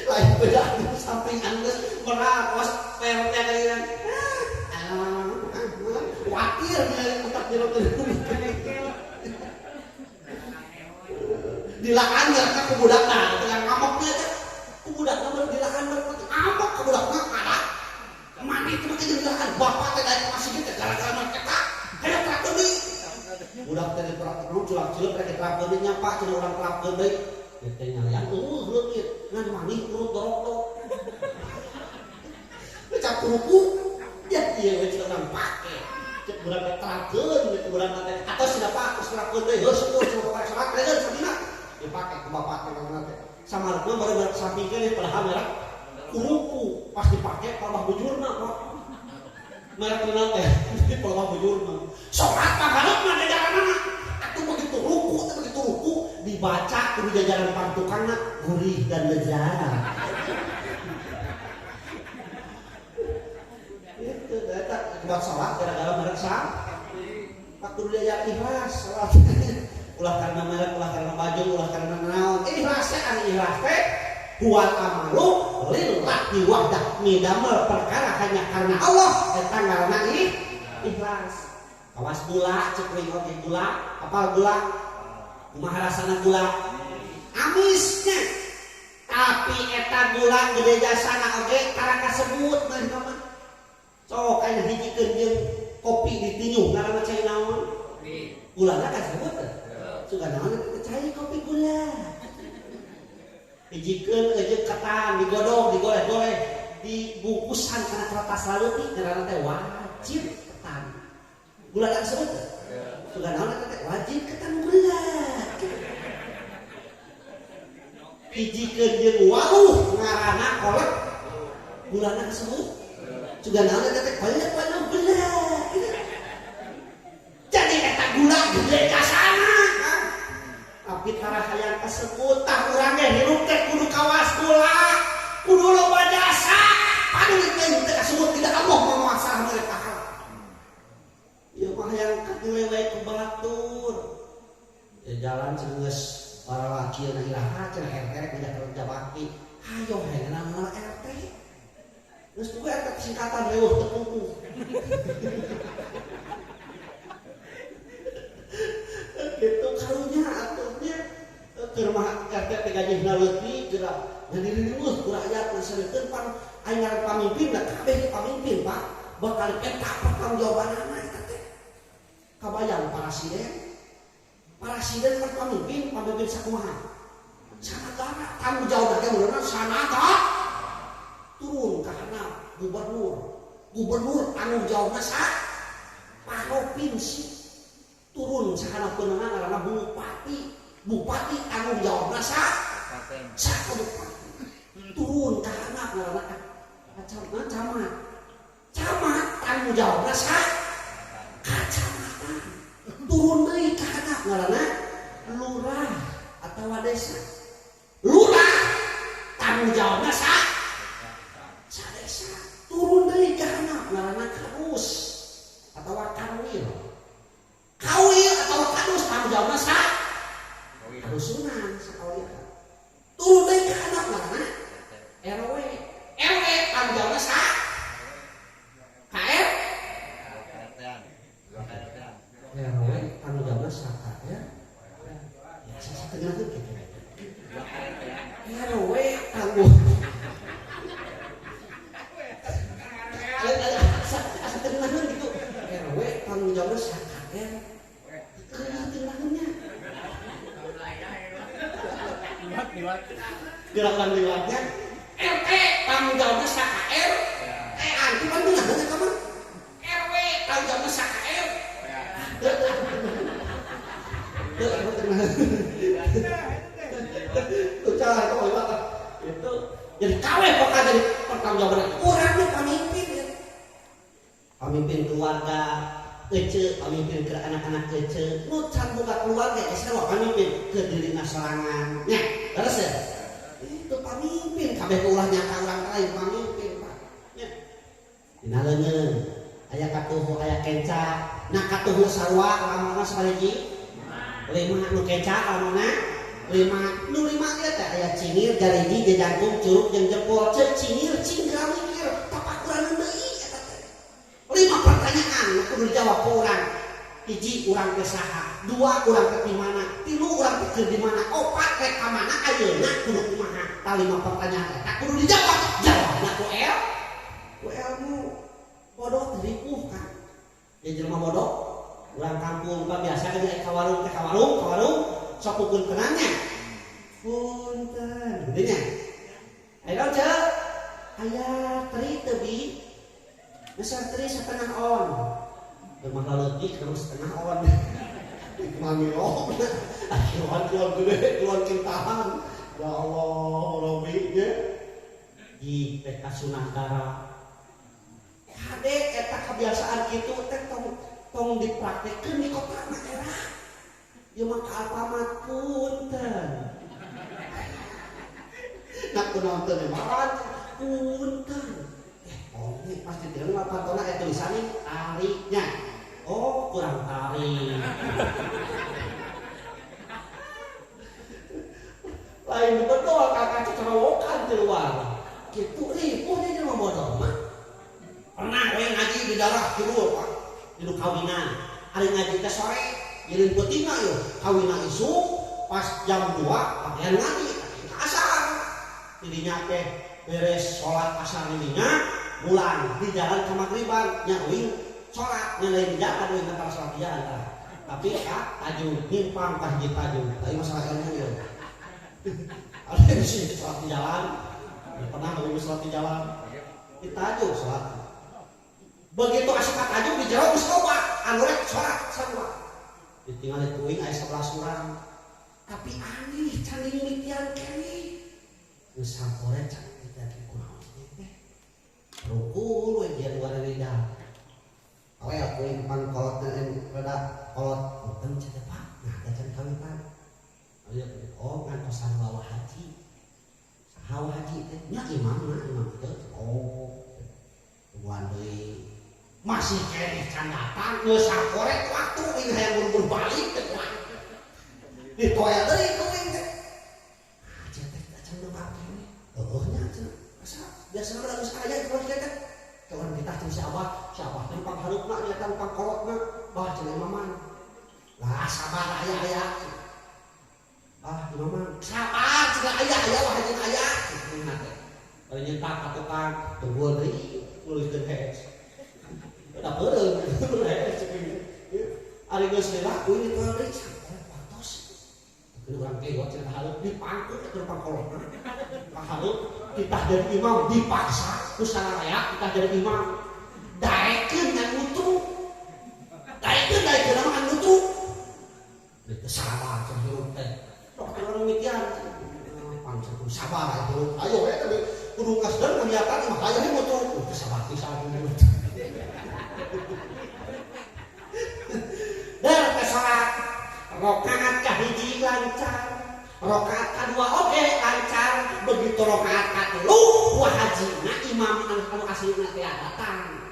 lain beda samping andes merah was perutnya kalian khawatir untuk dirotin dilakan mereka ke budakna yang ngamoknya ke budakna dilakan mereka ngamok ke budakna ada mana itu makin dilakan bapak teh dari masih gitu gara-gara mereka kayak terakhir nih budak tadi terakhir culak-culak mereka terakhir nyapa cina orang terakhir baik Betenya yang leungit ngan manis urut dorok cak kuruku ya ieu we cenah pake cek urang terakeun we urang teh atau siapa geus terakeun deui heuh syukur coba salat regeun sabina dipake ku bapak teh kana teh samarepna baru sampingkeun padahal merek kuruku pas dipake ka bujurna kok merek teh di ka bujurna salat pagareupna di jalanana atuh begitu ruku dibaca kudu jajaran pantukangna gurih dan lezat. Itu eta buat salat gara-gara merek sah. Pak kudu diajar ikhlas salat. Ulah karena merek, ulah karena baju, ulah karena naon. Ikhlas teh anu ikhlas teh buat amalu lillahi wahdah midamel perkara hanya karena Allah eta ngaranna ikhlas. Kawas gula cek oge gula, apal gula kumaha rasana gula amisnya tapi eta gula gede jasana oge karang kasebut mah mah sok aya hijikeun jeung kopi ditinyuh ngaranna cai naon gulana kasebut sugan naon eta cai kopi gula hijikeun jeung ketan digodong digoreh-goreh dibungkusan kana kertas leutik ngaranna teh wajib ketan gula kasebut sugan naon eta teh wajib ketan gula hijikeun jeung waduh ngaranna kolak gulana kasebut juga naon eta teh kolak gula jadi eta gula gede kasana tapi tara hayang kasebut tah urang ge hirup teh kudu kawas gula kudu loba jasa padu teh teh kasebut tidak Allah menguasai mereka ieu mah hayang kateleleh ku batur ya jalan cengeus para laki na iraha cenah RT tidak kerja bakti hayo hayang nama RT geus kudu eta singkatan leuwih teu kuku gitu karunya atunya keur mah RT teh gajihna leutik geura ngadirineuh ku rakyat naseureun pan aya ngaran pamimpin da kabeh pamimpin Pak bakal eta pertanggungjawabanna eta teh kabayang Presiden kan pamimpin sakumaha sanagara tanggung jawab teh beneran sanaga turun ka handap gubernur tanggung jawabna sa provinsi turun sa handap peunana ngaranna bupati tanggung jawabna sa kabupaten turun ka handap ngaranna camat tanggung jawabna sa kacamatan turun deui ka handap ngaranna lurah atawa desa lurah tanggung jawabna sa desa turun deui ka handap ngaranna kadus atawa kawil atawa kadus tanggung jawabna sa kadusunan sakawil turun deui ka handap ngaranna RW tanggung jawabna sa KR RW tanggung jawabna sa KR ya saya tengah gitu RW tanggung gerakan liwatnya RT tanggung jawabnya SKR anti kan benar kan teman RW tanggung jawabnya SKR itu cara itu itu jadi kawin pokoknya jadi pertanggungjawaban orangnya pemimpin ya pemimpin keluarga kece pemimpin ke anak-anak kece nu can buka keluarga saya pemimpin ke diri serangan ya terus ya itu pemimpin kabeh ulahnya ka urang lain pamimpin Pak nya dina leungeun aya katuhu aya kenca nah katuhu sarua lamunna sabaliji 5 nu kenca lamunna 5 nu 5 ieu teh aya cingir jariji jejangkung curug jeung jempol ceuk cingir cinggal mikir tapakuran deui eta teh 5 pertanyaan nu kudu dijawab ku urang 1 urang teh saha 2 urang teh di mana 3 urang teh keur di mana 4 rek ka mana ayeuna kudu kumaha tah 5 pertanyaan eta kudu dijawab jawabna ku ilmu bodoh teh ripuh kan ya jelema bodoh urang kampung kan biasa kan ka warung teh ka warung sok pukul kenanya punten gede nya ayo cek aya teri teu bi besar teri setengah on rumah leutik terus setengah on mami on keluar gede keluar kintahan ya Allah Robi ge di peta sunah darah kade eta kebiasaan kitu teh tong dipraktekkeun di kota era ieu mah ka Alfamart punten nak kunaon teh mah punten oh ini pasti dia mah pantona aya tulisanna tariknya oh kurang tarik lain betul kakak cerowokan di luar gitu ripuh dia mah bodoh mah pernah we ngaji di daerah kidul Pak di kawinan ari ngaji teh sore ngirim peutingna yeuh kawinan isu pas jam 2 pakaian ngaji asar didinya teh beres salat asar didinya bulan di jalan ke magriban nya uing salat nya lain jalan uing antara salat jalan tapi ka tajud nyimpang ka hiji tajud tadi masalah ilmu yeuh ada di sini salat di jalan pernah ngomong salat di jalan ditajud salat begitu asik tajud di jero geus loba anu rek salat sarua ditinggal itu uing aya 11 urang tapi aneh can mimitian keneh geus sampore can kita kunaon teh rukul we dia luar lidah awe aku yang pangkolot rada kolot punten cenah Pak nah da can kawitan oh kan pesan bawa haji saha haji teh nya imam teh oh tuan deui masih keneh can datang geus sakorek waktu ini hayang buru-buru balik teh ditoya deui kuing teh aja teh can dongak keneh heuh nya cenah asa biasana da geus aya kalau teh kawan kita jeung si Abah teh pangharupna nya tang pangkolotna bah cenah imaman lah sabar aya ah imaman sabar cenah aya wah jeung aya cenah teh ari nyentak ka tukang tunggu deui nuliskeun hees da peureun hees ari geus dilaku ini teh deui pantos urang teh gua cenah halup dipangkut ke pangkolotna pahalup kita jadi imam dipaksa ku saraya kita jadi imam daekeun yang mutu daekeun nama mutu itu sabar cenah teh dokter orang mitian pancen sabar itu ayo we tadi kudu ngasdeun ngaliatan mah aya he mutu teu sabar pisan dar ke salat rakaat kahiji lancar rakaat kadua oge lancar begitu rakaat katelu wah hajina imam anu aslina teh datang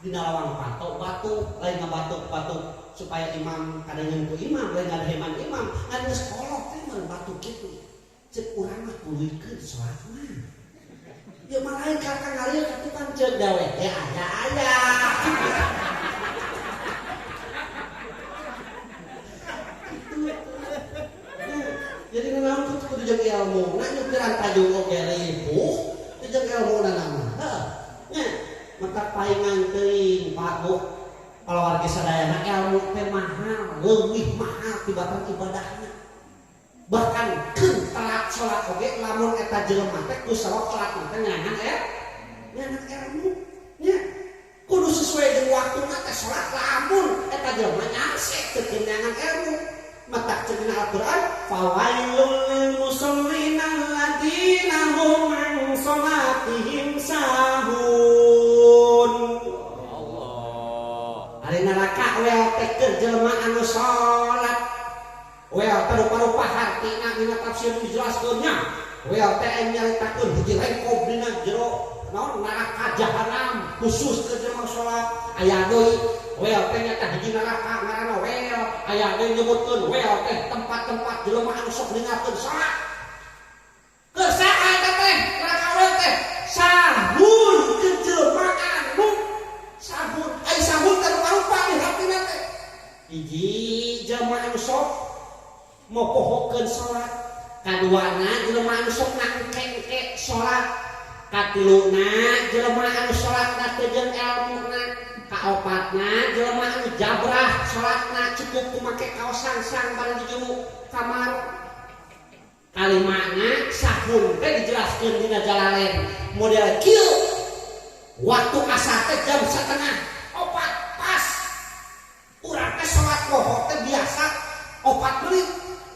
dina lawang batu lain ngabatuk-batuk supaya imam kadengeun ku imam lain ngadeheman imam anu geus kolot teh meureun batuk kitu ceuk urang mah kuluykeun salat mah ieu mah lain kakang ngalieu ka tukang ceuk gawe teh aya jadi memang kudu jeung ilmu na nyukiran tajung oge ripuh teu jeung ilmuna nama nya mata paingan teuing Pak Bu kalau warga sadayana ilmu teh mahal leuwih mahal tibatan ibadahna bahkan keun telat salat oge lamun eta jelema teh ku sabab telat teh nyangan nyangan ilmu nya kudu sesuai dengan waktuna teh salat lamun eta jelema nyasek teu nyangan ilmu matak cenah Al-Qur'an fawailul lil musallin alladzina hum an salatihim sahun Allah ari neraka wel teh keur jelema anu salat wel rupa-rupa hartina dina tafsir dijelaskeunnya wel teh nyaritakeun hiji rengkop dina jero naon neraka jahanam khusus ke jelema salat aya deui wel teh nyata hiji neraka ngaranna wel aya deui nyebutkeun wel teh tempat-tempat jelema anu sok ninggalkeun salat keur saha eta teh neraka wel teh sahun ke jelema anu sahun ai sahun teh rupa-rupa di hartina teh hiji jelema anu sok mopohokeun salat kaduana jelema anu sok nangkengke salat katiluna jelema anu salatna teu jeung elmuna kaopatna jelema anu jabrah salatna cukup ku make kaos sangsang bareng di juru kamar kalimana sahun teh dijelaskeun dina Jalalain model kieu waktu asar teh jam 3:30 pas urang teh salat lohor teh biasa 4 menit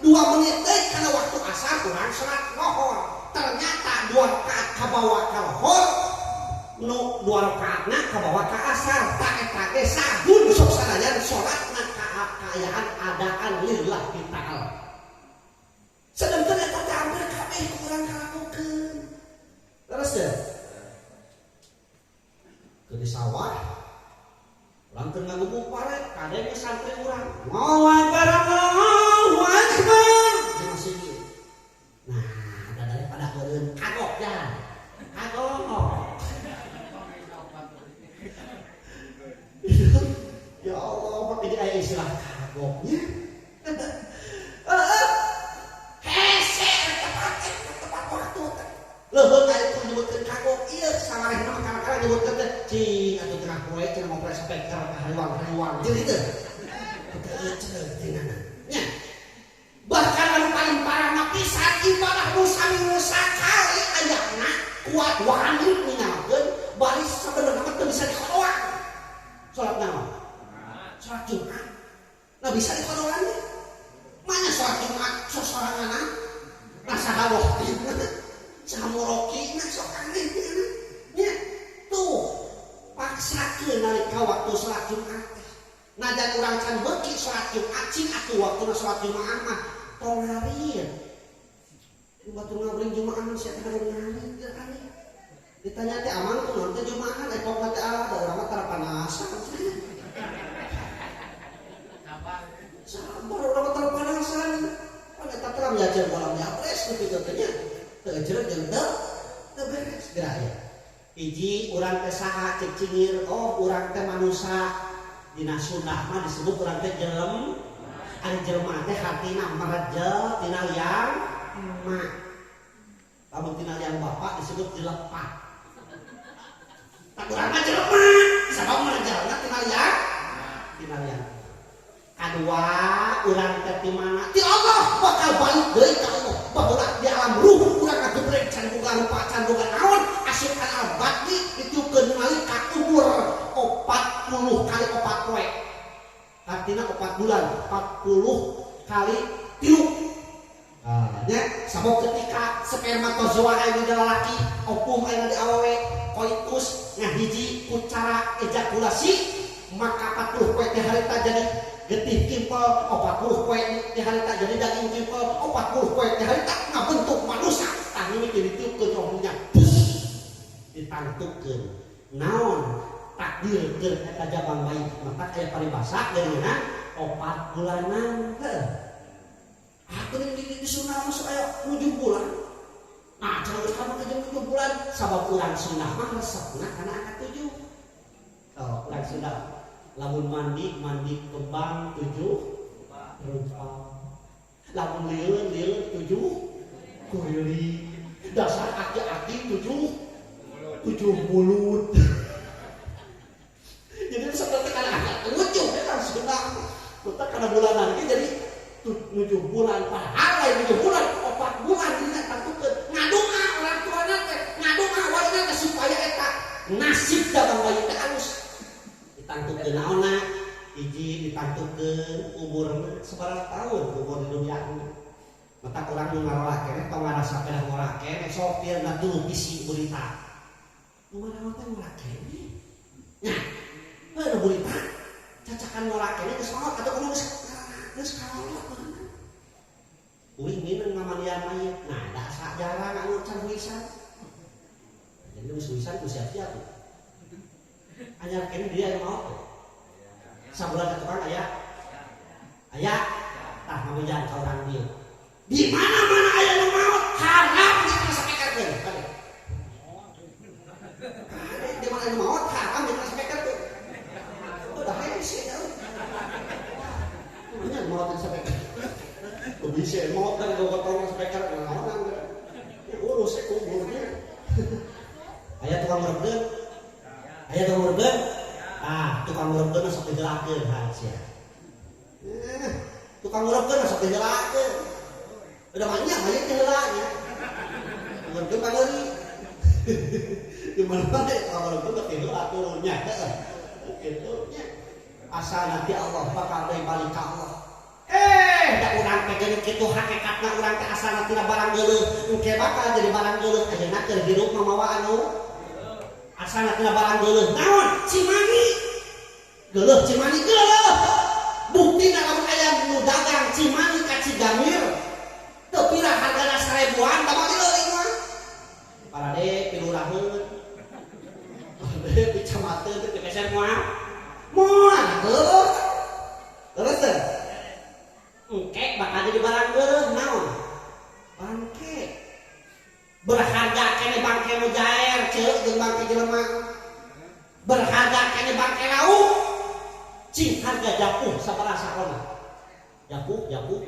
2 menit teh kana waktu asar urang salat lohor ternyata 2 rakaat kabawa ka lohor nu 2 rakaatna kabawa ka asar tak eta teh sahun sok sanajan salatna kaayaan adaan lillahi ta'ala sedangkan eta teh hampir kabeh urang ngalakukeun terus teh ke di sawah urang teu ngagubuk pare kadenge santri urang Allahu akbar Allahu akbar masih gitu nah daripada keureun kagok jangan kagok ya Allah pakai dia istilah kagoknya hese tepat waktu leuheung ari ku nyebutkeun kagok ieu samarehna kana-kana nyebutkeun teh cing atuh tengah proyek cenah mau proyek speaker hariwang jadi teh teu ceuk tingana nya bahkan anu paling parah mah pisan ibadah nu sami sakali ayatna kuat wani ningalkeun bari sabenerna mah teu bisa dikodoan salat naon salat Jumat nah bisa dikodoan nih mana salat Jumat sosoranganna nah saha waktina saha murokina sok aneh nya tuh paksakeun nalika waktu salat Jumat najan urang can beuki salat Jumat cing atuh waktuna salat Jumat mah tong harieun batu ngabring Jumaat sia teh ngari teh ani ditanya teh aman kunaon teh Jumaat epok teh Allah da urang mah tara panasan sabar urang tara panasan pan eta teh lam yajeun bolam yapres kitu teh nya teu jeureuh jeung teu beres geraya hiji urang teh saha cek cingir oh urang teh manusia dina Sunda mah disebut urang teh jelem ari jelema teh hatina merejel tina liang emak lamun tina liang bapak disebut jelepak tak urang mah jelema sabab merejelna tina liang kadua urang teh di mana ti Allah bakal balik deui ka Allah baheula di alam ruh urang ngagebrek can boga rupa can boga naon asup kana al-batni ditiupkeun nalika umur 40 kali 4 poe artinya 4 bulan 40 kali tiup nya sabab ketika spermatozoa aya di lalaki opum aya di awewe koitus ngahiji ku cara ejakulasi maka 40 poe teh harita jadi getih kimpel 40 poe teh harita jadi daging kimpel 40 poe teh harita ngabentuk manusia tah ini ditiupkeun rohnya ditangtukeun naon takdir keur eta jabang bayi maka aya paribasa geurna 4 bulanan heuh atuh di Sunda mah aya 7 bulan nah cenah geus kamu ke 7 bulan sabab urang Sunda mah resepna kana angka 7 urang Sunda lamun mandi kembang 7 rupa lamun lieur 7 kuili dasar aki-aki 7 mulut jadi seperti kan agak lucu kan Sunda kita karena bulanan ini jadi 7 bulan padahal lain 7 bulan 4 bulan nasib dagang bayi teh alus ditangtukeun naonna hiji ditangtukeun umur sabaraha tahun umur di dunia ini mata urang nu ngarola keneh tong ngarasa pedah ngora keneh sopirna tuluy bisi berita nu ngarola teh ngora keneh nya heuh berita cacakan ngora keneh geus maot atuh kumaha geus kalolot uing minang ngamandian mayit nah da jarang anu can wisan jadi wisan ku siap-siap tuh anyar kene dia yang maot sabulan ka tukang aya tah ngabejan ka urang dieu di mana-mana aya nu maot haram disampaikan kade di mana nu maot haram disampaikan tuh udah hayang sih ya nya maot disampaikan tuh bisa maot kan gotong sampaikan naon ya urus kuburnya aya tukang meureukeun tukang meureukeun sok dijelakeun hasia tukang meureukeun sok dijelakeun udah banyak teh heula nya meureukeun pageuri di mana teh tukang meureukeun teh heula turunnya kitu nya asa nanti Allah bakal deui balik ka Allah da urang teh geuning kitu hakikatna urang teh asana tina barang geuleuh engke bakal jadi barang geuleuh ayeuna keur hirup mamawa anu asana tina barang geuleuh naon cimani geuleuh cimani geuleuh buktina lamun aya nu dagang cimani ka Cigamir teu pirang hargana 1000-an da mah leuwih mah parade piluraheun parade picamateun teh kepeser moal moal geuleuh terus teh engke bakal jadi barang geuleuh naon bangke berharga kene bangke mujair ceuk jeung bangke jelema berharga kene bangke lauk cing harga japuh sabaraha sakona japuh 3.000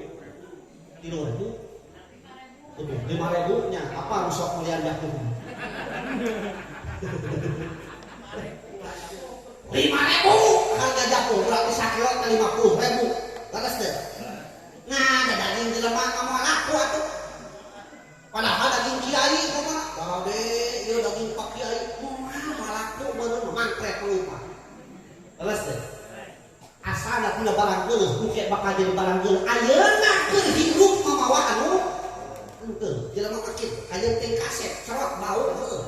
5.000 nya apa nu sok mulian japuh 5.000 harga japuh berarti sakilo ke 50.000 terus teh nah ada daging jelema kamu laku atuh padahal daging kiai kumaha barade ieu daging pak kiai moal laku beuneu mangkret lupa terus teh asana tina barang geuleuh engke bakal jadi barang geuleuh ayeuna keur hirup mamawa anu henteu jelema mah kitu hayeun teh kaset cerot bau heuh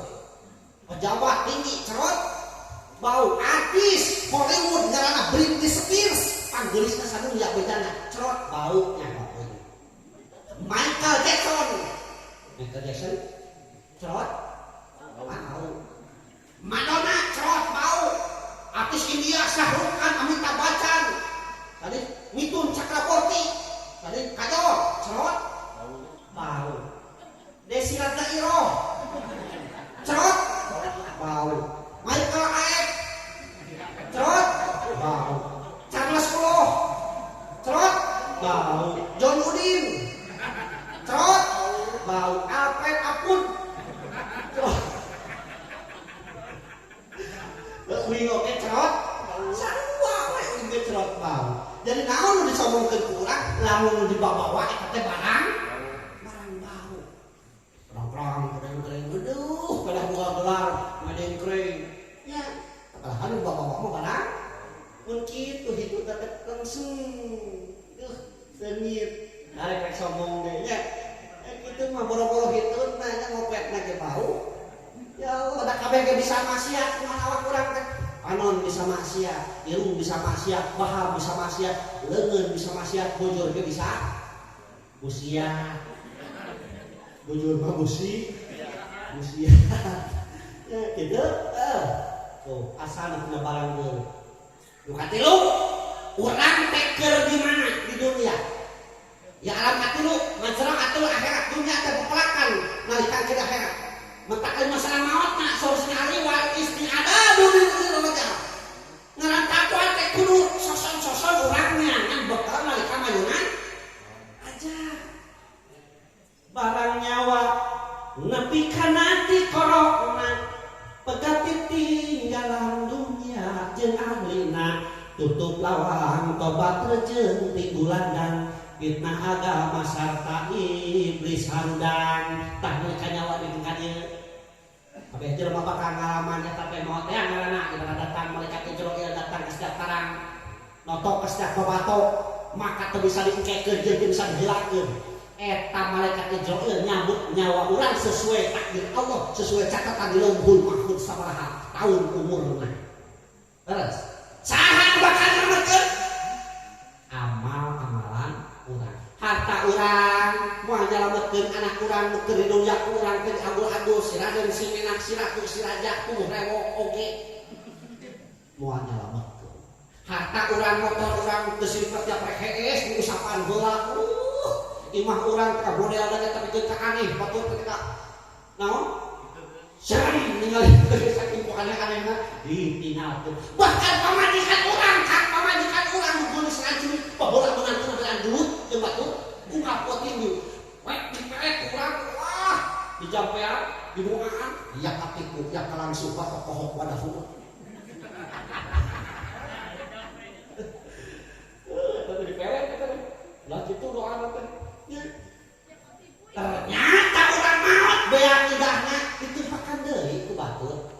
pejabat tinggi cerot bau artis Hollywood ngaranna Britney Spears panggeulisna sadunya bedana cerot bau nya Michael Jackson cerot bau Madonna cerot bau artis India Shahrukh Khan Amitabh Bachchan tadi Mithun Chakraborty tadi Kajol cerot bau Desi Ratnairo cerot bau Michael Aep cerot bau Charles Koloh cerot bau John Udin cerot bau Alfred Apun cerot wingo ke cerot sarua we wingo cerot bau jadi naon nu disombongkeun ku urang lamun nu dibawa eta teh barang bau perang kering aduh kada buka gelar ngadengkreng ya padahal nu bawa mah barang mun kitu hitu dapat langsung senyit arek sombong deui nya kitu mah boro-boro hitun nya ngopetna ge bau ya Allah da kabeh ge bisa maksiat kumaha awak urang teh panon bisa maksiat irung bisa maksiat bahar bisa maksiat leungeun bisa maksiat bojor ge bisa musiat bojor mah musi musiat ya kitu tuh asal tina barang geuleuh nu katilu urang teh keur di mana di dunia ya alam katilu ngajrang atuh akhirat dunia teh pepelakan nalika ke akhirat mentakeun masalah mautna solusinya ariwal isti'adadu lil rajal ngarantakuan teh kudu soson-soson urangnya ngan bekal nalika mayunan aja barang nyawa nepi kana ti korokna pegati tinggalan dunia jeung ahlina tutup lawang tobat rejeung ti bulandan fitnah agama sarta iblis handang tah nalika nyawa di tingkat ieu Kabeh jelema bakal ngalaman eta teh maot teh ngaranna dina datang malaikat Israil datang ka setiap tarang notok ka setiap babatok maka teu bisa diengkekeun jeung teu bisa dihilakeun. Eta malaikat Israil nyambut nyawa urang sesuai takdir Allah, sesuai catatan di lauhul mahfuz sabaraha tahun umurna. Terus saha bakal nyelametkeun? Amal-amalan urang. Harta urang moal nyelametkeun anak urang nu keur di dunya urang teh diagul-agul si Raden si Menak si Ratu si Raja ku rewok oge moal nyelametkeun. Harta urang motor urang teu simpet tiap rehees di usapan heula. Imah urang ka model teh tapi teu aneh batur teh ka naon? Sering ningali saking aneh-anehna ditinggalkeun. Bahkan pamajikan urang nu geus ngajeng baheula menantu dengan duit jeung batur ku kapoting di wek diperet urang wah dijampean dibukaan ya katiku ya langsung ka tokoh wadahu. Tapi diperet eta lah kitu doa teh. Ternyata orang maut beak idahna ditumpakan deui ku batur.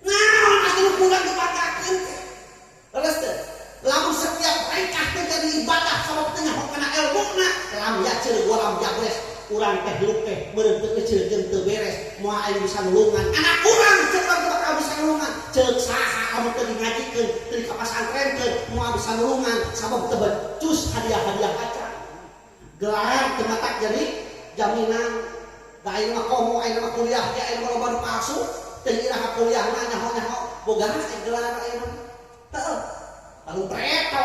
Naon asup kurang dipakakeun teh. Terus teh lamun setiap rengkah teh jadi ibadah sabab teh nyaho kana ilmuna lam ya ceuleuh walam jabres urang teh hirup teh meureun teu kecil jeung teu beres moal aya bisa nulungan anak urang ceuk bakal bisa nulungan ceuk saha anu teu ngajikeun teu di pasantrenkeun moal bisa nulungan sabab teu becus hadiah-hadiah acan. Gelar tematak jadi jaminan da ayeuna mah komo ayeuna mah kuliah ge ayeuna mah loba nu palsu teu iraha kuliahna nyaho-nyaho boga gelar ayeuna teuh lalu breto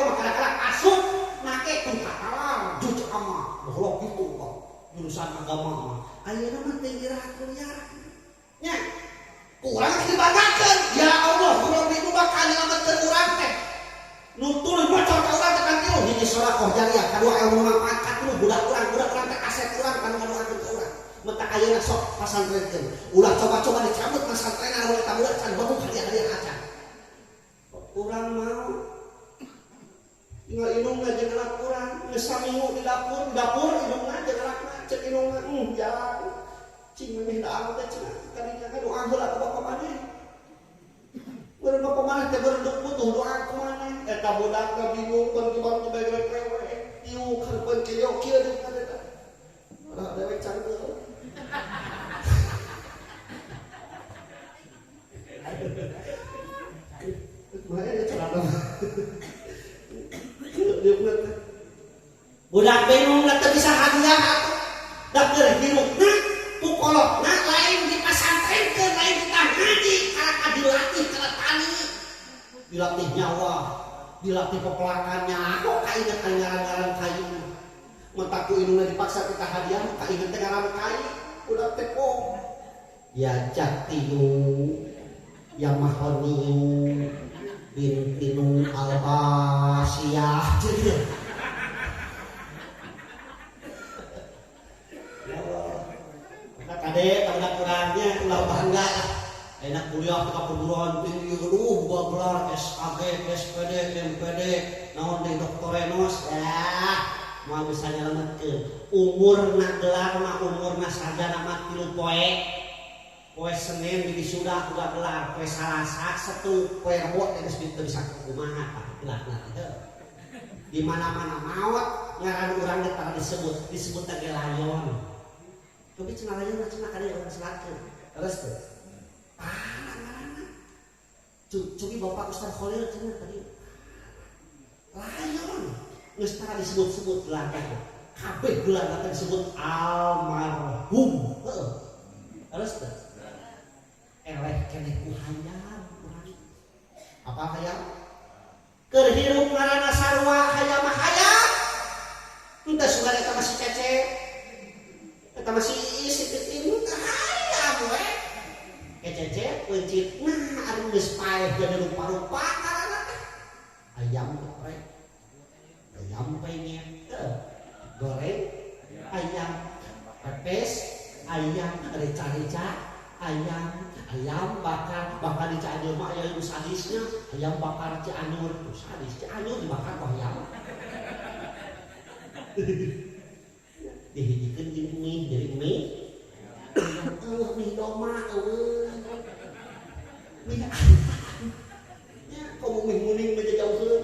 mah kadang-kadang asup make kun katalar juj ama bohlo kitu kok jurusan agama mah ayeuna mah teu iraha kuliah nya kurang dibanggakeun ya Allah kudu nu bakal nyelametkeun urang teh nutul bocor ka urang tekan kieu hiji sedekah jariah kadua ilmu manfaat katuh budak urang teh aset urang kanu ngaduakeun ka urang mentak ayeuna sok pasantrenkeun ulah coba-coba dicabut pasantrenna lamun eta budak can bangun hadiah-hadiah acan urang mau inungna jeung anak urang geus saminggu di dapur inungna jeung anakna cek inungna jalan cing memeh daang teh cenah kadinya ka doa heula ka bapa maneh meureun bapa maneh teh beureuh butuh doa ka maneh eta budakna bingung pun kibang dibege krewe ieu karpeun kieu kieu deui kadeta ulah dewe canggeu budak bingung teu bisa hadiah atuh da keur hirupna pukolotna lain di pasantrenkeun lain di ngaji kana dilatih kana tani dilatih nyawa dilatih pepelakannya kok kainget ngaran-ngaran kayu mentak ku inuna dipaksa kita hadiah kainget teh ngaran kayu udah teko ya jatiyu ya mahoniyu bintinu albasiyah jadi kade tangga kurangnya ulah bangga enak kuliah ke perguruan tinggi gua gelar SAG, SPD, MPD naon deui doktorenos ya mau bisa nyelametkeun umurna gelar mah umurna sarjana mah 3 poe Senin di sudah udah gelar poe Salasa setu poe Rebo geus bisa kumaha tah gelarna teh di mana-mana maot ngaran urang teh tara disebut teh layon tapi cenah layon cenah kada urang selakeun terus teh ngaranna cuci bapak Ustaz Khalil cenah tadi layon geus tara disebut-sebut gelar teh kabeh gelar teh disebut almarhum heeh terus teh eleh keneh ku hayam apa hayam keur hirup ngaranna sarua hayam mah hayam teu sugan eta masih cece eta masih isi ini hayam we cece pencitna anu geus paeh jadi rupa-rupa ngaranna teh hayam geprek ayam pengen goreng ayam pepes ayam rica-rica ayam bakar di Cianjur mah aya sadisnya ayam bakar Cianjur sadis Cianjur dibakar kok ayam dihijikeun jeung mie jadi mie milih doma milih ayam nya kamu muning menjauhkeun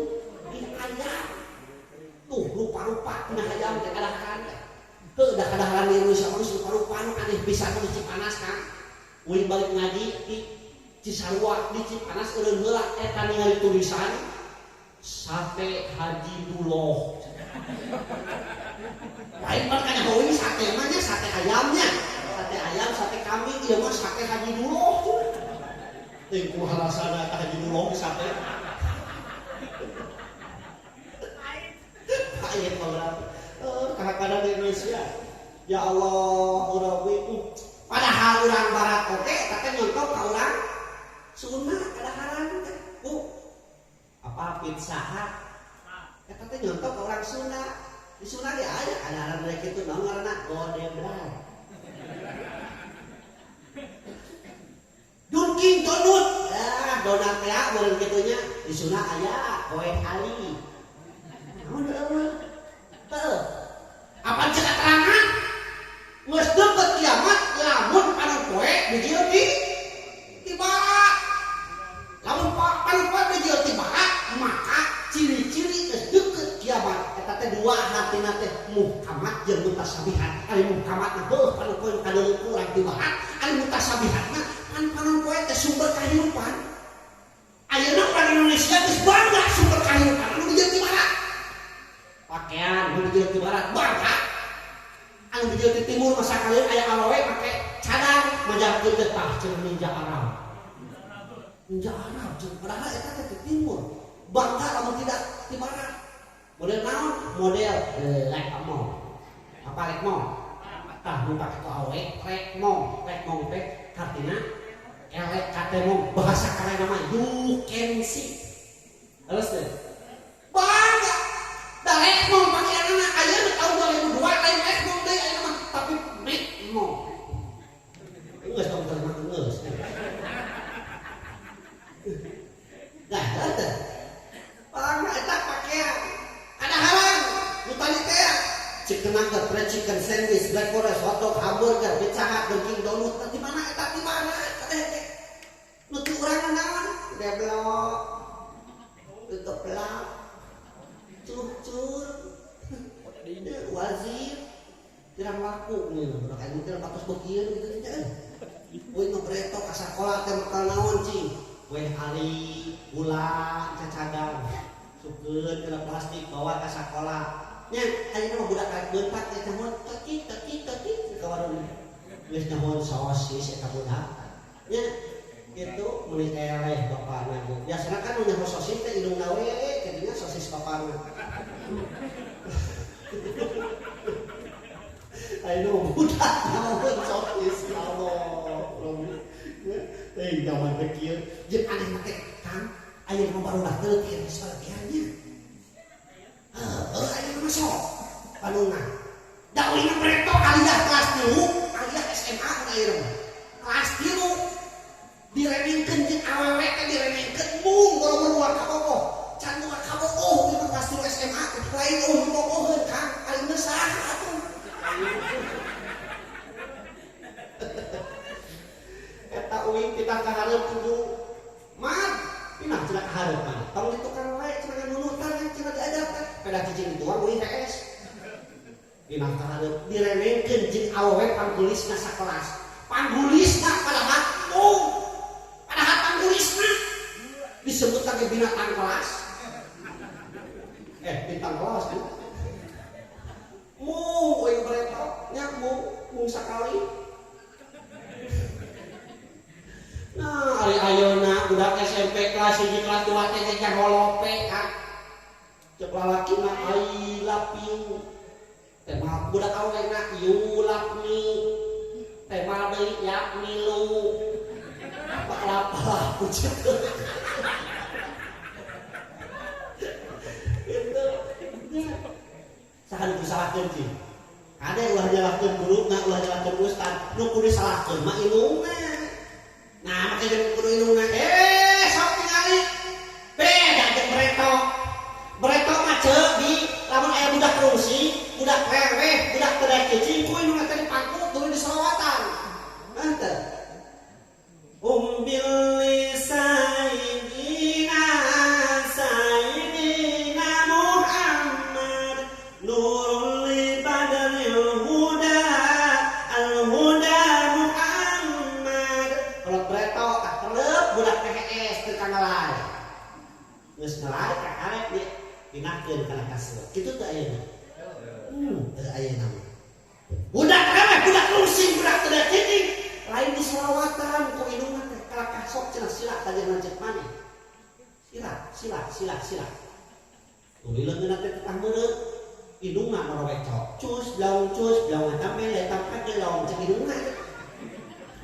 milih ayam tuh rupa-rupa kena ayam teh kadaharan teu da kadaharan di Indonesia mah rupa-rupa anu aneh pisan di Cipanas kan uing balik ngaji di Cisarua di Cipanas eureun heula eta ningali tulisan sate Haji Duloh. Lain makanya hoi sate namanya sate ayamnya, sate ayam, sate kambing, iya mah sate Haji Duloh. Tengku halasana Haji Duloh di sate. Ayat orang, kadang-kadang di Indonesia, ya Allah, Rabbi, padahal orang Barat oke, tapi nyontok ke orang Sunda, kadang-kadang apa pizza hut eta teh nyontok ke orang Sunda di Sunda dia aya kadang-kadang mereka itu naon ngaranna Godebra Dunkin Donut donat teh meureun kitunya di Sunda aya Koe Ali naon teu apa cek keterangan geus deukeut kiamat lamun anu poe dijieun di barat lamun anu poe dijieun di barat maka ciri-ciri geus deukeut kiamat eta teh dua hartina teh muhkamat jeung mutasabihat ari muhkamatna heuh anu poe kadeuleuk urang di barat ari mutasabihatna anu poe teh sumber kahirupan ayeuna urang Indonesia geus bangga sumber kahirupan anu dijieun di barat pakaian anu dijieun di barat bangga anu dijieun di timur masa kalian aya awewe make cadar majalkeun getah jeung ninja Arab ninja Arab jeung padahal eta teh di timur bangga lamun tidak di barat model naon model like mall apa like mall tah nu pake ku awe rek mall teh artina elek kate mall bahasa karena mah you can see terus teh bangga da rek mall pake anak ayeuna tahun 2002 lain rek mall deui ayeuna mah tapi rek mall geus dong terima geus dah teh bangga eta pakaian ada halang nu tadi teh chicken nugget, fried chicken sandwich, black forest, hotdog, hamburger, pizza hut, Dunkin Donut, di mana eta di mana? Nu teu urang naon? Deblok, tutup pelak, curcur, wazir, tirang laku nih, udah kayak gitu batas begieu gitu aja. Woi ngobreto ka sakola teh bakal naon cing? Weh ali, gula, cacadan, sukeun kena plastik bawa ke sekolah. Nya, ayeuna mah budak karek beuntak teh naon tekik ka warung. Geus naon sosis eta budak. Nya, kitu meuli eleh bapana. Biasana kan nu nyaho sosis teh indungna we, kadinya sosis bapana. Ayeuna budak naon sosis Allah. Zaman kecil, jeung aneh mah teh Kang, ayeuna mah barudak teu tiris balateannya. Ayeuna mah sok panungan. Da uing preto alias kelas 3, alias SMA ayeuna mah. Kelas 3 direnengkeun jeung awewe teh direnengkeun mung boro-boro ka bogoh. Can ka bogoh di kelas 3 SMA lain bogoheun Kang, ayeuna saha atuh. Eta uing kita kahareup kudu mah pinah cenah kahareup mah tong ditukar wae cenah nunutan cenah diajar teh peda cicing dituang uing PS pinah kahareup direnengkeun jeung awewe panggulisna sakelas panggulisna padahal panggulisna disebut lagi binatang kelas bintang kelas kan mung uing beretok nya mung sakali. Nah, ari ayeuna budak SMP kelas 1 kelas 2 teh can holope kan. Cek lalaki mah I love you. Teh mah budak awena you love me. Teh mah deui yak milu. Apa pucet. Itu. Sahan disalahkeun sih. Ade ulah nyalahkeun guruna, ulah nyalahkeun ustad. Nu kudu disalahkeun mah ilmuna. Nah, makanya kudu indungna sok tingali beda jeung beretok mah ceuk di lamun aya budak rungsi budak reweh budak teu cicing ku indungna teh dipangku turun di selawatan henteu Sayyidina Muhammad nurul li badril huda al-huda Muhammad. Kalau bereto tak telep budak PHS teu kangalai. Geus ngalai ka karep dia pinahkeun kana kaseur. Kitu teh ayeuna. Ayeuna. Budak rame, budak lusing, budak teu cicing. Lain di selawatan ku indungna teh kalakah sok cenah sila tadi lanjut mana? Sila. Ulileun geuna teh tetang meureun. Indungna marowecok. Cus, blaung tampe le tampe ge laung cek indungna.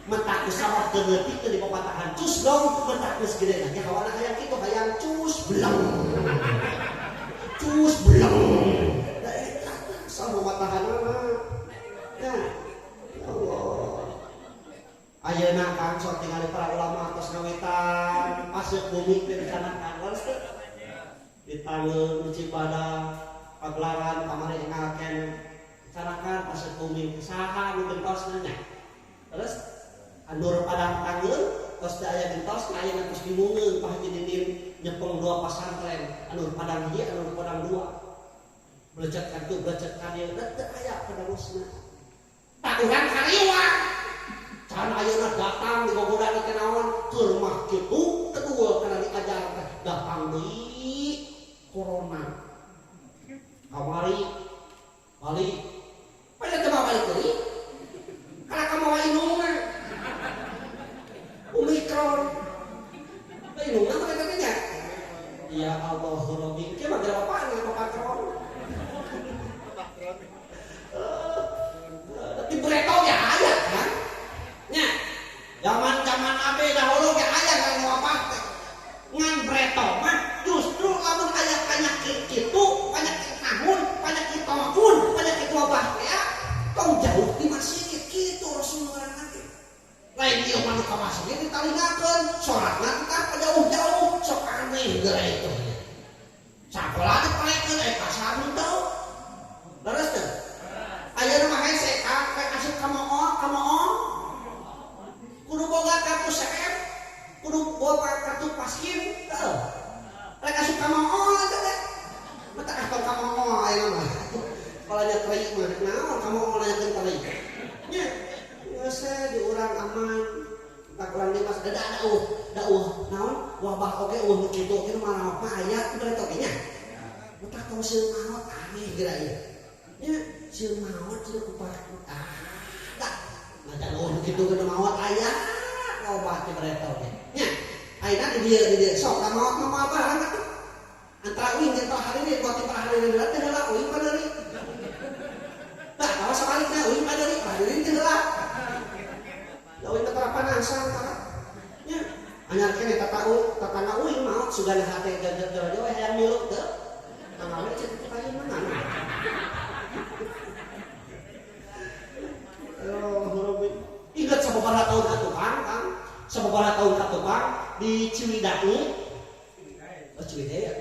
Mentak geus sawah teu leutik teu di papatahan. Cus blaung mentak geus gede na. Hawana hayang kitu hayang cus blaung. Cus blaung. Da eta sama matahanna. Ya Allah. Ayeuna kan sok tingali para ulama tos ngawetan paseup bumi teh dicanangkan leres teh. Ditanggeun di Cibadah pagelaran kamari ngalken dicanangkan paseup bumi saha nu gentosna nya. Terus andur padang tanggeun tos teh aya gentos ayeuna geus dimungeun pah dinding nyepeng dua pasantren andur padang hiji andur padang dua. Belecet kan tu belecet kan ieu teu aya padangosna. Tak urang kariwang. Can ayeuna datang di gogoda di kenaon keur mah kitu kedua kana diajar teh datang deui corona. Kamari balik. Pada teu balik deui. Kana kamawa indungna. Omikron. Indungna mah eta nya. Ya Allah Rabbi, kieu mah gara apaan ya Omikron. Tapi bereto ya aya kan? Nya, zaman abe dahulu ge aya kan wabah teh. Ngan breto mah justru lamun aya panyakit kitu, panyakit nahun, panyakit tamakun, panyakit wabah ya, tong jauh di masjid kitu Rasulullah nanti. Lain ieu mah nu ka masjid ditalingakeun, salatna teh jauh-jauh sok aneh geura itu. Sakola dipaekeun pasar teu. Leres teu? Ayeuna mah hese ka asup ka moal. Kudu boga kartu CM, kudu boga kartu pasien, teu. Rek asup ka moal teh. Mata kartu ka moal ayeuna mah. Palanya teuing mah naon ka moal nanyakeun teuing. Nya, geus di urang aman. Tak urang di mas da naon wabah oge nu kitu kitu mah mah aya kudu eta oge nya. Mata tong sieun maot aneh geura ieu. Nya, sieun maot teu kupat. Macam gitu kena mawat ayah, obat bereto ge. Nya, ayeuna di dieu sok ka mawat mah apa kan? Antara uing jeung hari ini buat hari ini teh heula uing padari. Tah, kalau sabalikna uing padari, padari teh heula. Da uing keterapanasang tah. Nya, anyar keneh tatangga uing maot sugana hate jaga-jaga we hayang milu teu. Tangga we cek kayu mana. Ingat sababaraha tahun atuh di Ciwidey. Oh Ciwidey ya.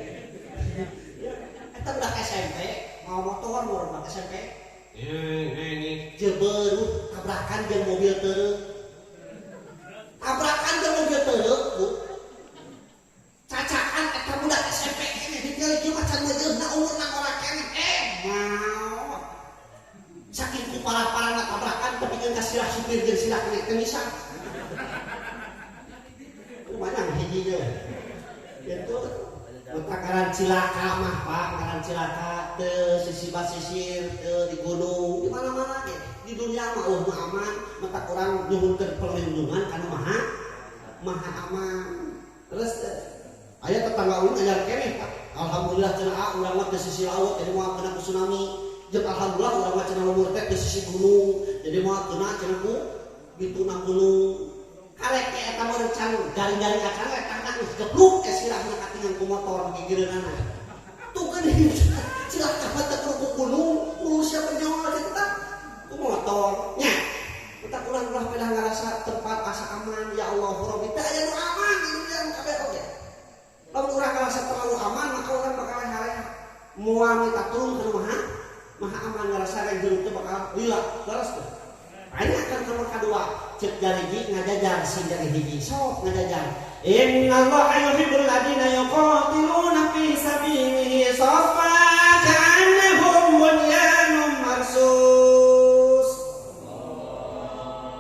Eta budak SMP mau motor budak SMP. Ini jebeurut tabrakan jeung mobil teureuk. Bu. Cacakan eta budak SMP ini dipilih kieu macan meujeunna umurna ora keneh. Mau. Saking kupara-parana tabrakan tepikeun ka silah supir jeung silah teu bisa. Lumayan hiji ge. Gitu. Takaran cilaka mah Pak, takaran cilaka teu sisi basisir teu di gunung, di mana-mana ge. Di dunia mah aman, mata urang nyuhunkeun perlindungan kana maha aman. Terus aya tetangga urang anyar keneh Pak. Alhamdulillah cenah urang mah teu sisi laut jadi moal kena tsunami. Jeung alhamdulillah urang mah cenah lumur teh di sisi gunung. Jadi moal kena cenah ku bituna gunung. Karek teh eta mah recan garing-garing kacang eta kan geus gebluk ke silahna katingan ku motor gigireunana. Tuh kan silah kapat teh ku gunung, sia penyawa teh ku motor. Nya, kita ulah pedah ngarasa tempat asa aman ya Allah Rabbi teh aya nu aman di dunia kabeh oge. Lamun urang ngarasa terlalu aman maka urang bakal haleha moal minta tulung kana maha aman ngarasa rek hirup teh bakal lila leres teh. Banyak kan nomor kadua cek jari hiji ngajajar si jari hiji sok ngajajar. Innallaha yuhibbul ladina yuqatiluna fi sabilihi shaffa ka'annahum bunyanun marsus.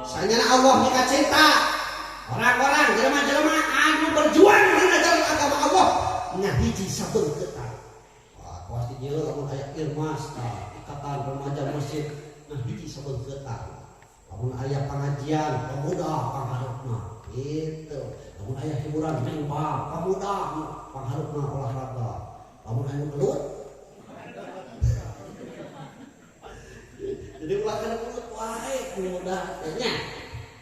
Sanyana Allah jika cinta orang-orang jelema-jelema anu berjuang dina jalan agama Allah nya hiji sabeung keutang. Wah, pasti jeuh lamun aya irmas ikatan remaja masjid nah hiji sabeung keutang. Lamun aya pengajian pemuda pangharepna gitu. Lamun aya hiburan mengba pemuda pangharepna olahraga. Lamun aya gelut jadi ulah kana gelut wae pemuda nya.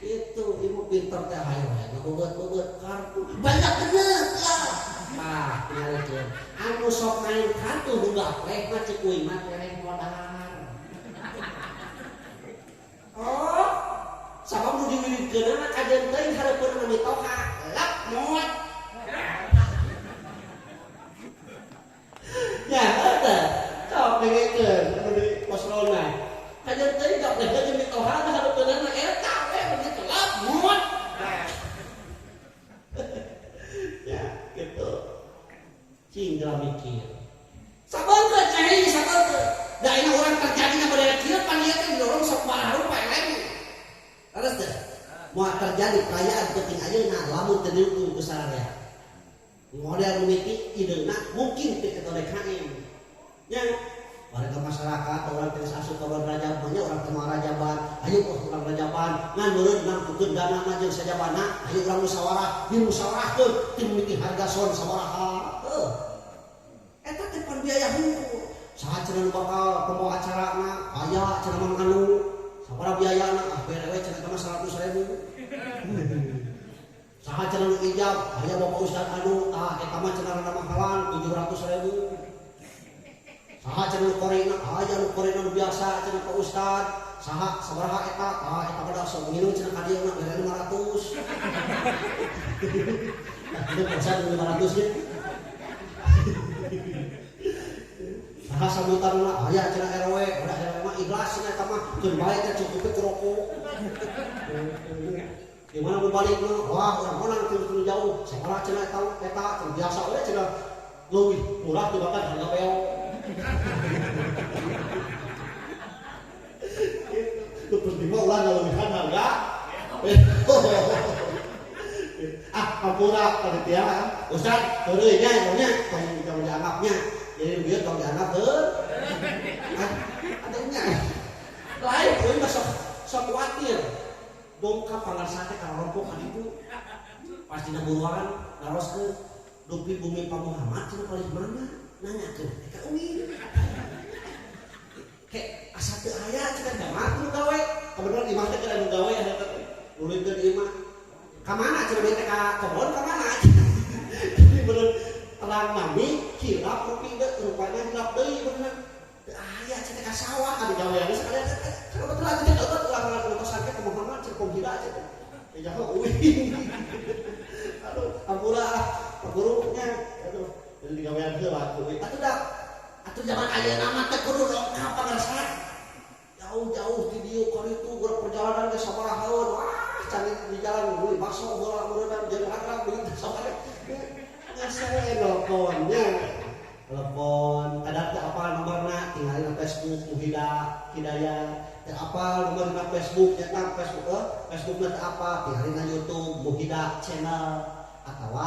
Itu ibu pinter teh hayu ngabogot-bogot kartu banyak bener lah. Nah, nyalikeun anu sok main kartu budak leh mah cek euy mah teh modal. Oh, sabab nu diwilikeun na kajen teuing hareupeun na mitoha lap moat. Ya, eta sok dengekeun anu di posrona. Kajen teuing gak boleh jeung mitoha na hareupeun na eta begitu lap moat. Ya, gitu. Cinggal mikir. Sabeungkeun cai sabeungkeun. Da ini orang terjadinya pada kieu pan ieu teh dorong sok baraha rupa lain. Terus teh moal terjadi perayaan penting ayeuna lamun teu diukur ku sararea. Model mimiti ideuna mungkin teu ketolek HM. Nya warga masyarakat orang teh asup ka Rajaban nya orang teh Rajaban, ayo urang Rajaban ngan meureun ngangkukeun dana na jeung sajabana, ayo urang musyawarah, dimusyawarahkeun teu mimiti harga son sabaraha. Eta teh pan biaya hungkul. Saha cenah bakal pembawa acarana aya cenah mang anu sabaraha biayana berewe cenah mah 100.000. Saha cenah nu ijab aya bapak ustad anu eta mah cenah rada mahalan 700.000. Saha cenah nu korena aya nu korena nu biasa cenah pak ustad saha sabaraha eta eta bada sok ngilu cenah ka dieu mah bere 500. Itu pasal 500 nya. Saha sambutanna aya cenah RW, udah RW mah ikhlas cenah eta mah keun bae teh cukup ke rokok. Di mana mau balikna? Wah, urang-urang teu jauh. Sabaraha cenah eta biasa we cenah leuwih murah tibatan harga beok. Itu penting mah ulah ngalewihan harga. Kampura panitia Ustaz teureun nya tong dianggapnya. Jadi biar tong dianggap adanya. Lain euy mah sok kuatir. Bongkar pangarsa teh ka rompok ka ditu. Pasti buruan naroskeun dupi bumi Pak Muhammad cenah paling mana? Nanyakeun ka umi. Kayak asa teu aya cenah jamaah nu gawe. Kebetulan imah teh kada nu gawe aya teh. Nulikeun imah. Ka mana cenah teh ka kebon ka mana? Jadi bener terang nami hilap rupi deh rupanya hilap deui bener. Teu aya cenah ka sawah ka digawean sekalian. Kebetulan teh otot ulang utusan ke Muhammad cenah penghila cenah. Ya uwi. Aduh, ampura gurunya. Aduh, jadi digawean heula kuwi. Atuh zaman ayeuna mah teh kudu lengkap pangarsa. Jauh-jauh di dieu ka ditu geura perjalanan ge sabaraha haeun. Wah, can di jalan beli bakso heula meureun jeung akrab begitu sabaraha. Ngasih teleponnya. Telepon, ada apa nomorna tinggalin Facebook Hidayah. Apa nomorna Facebook nyetak Facebookna apa tinggalin YouTube Muhida channel atau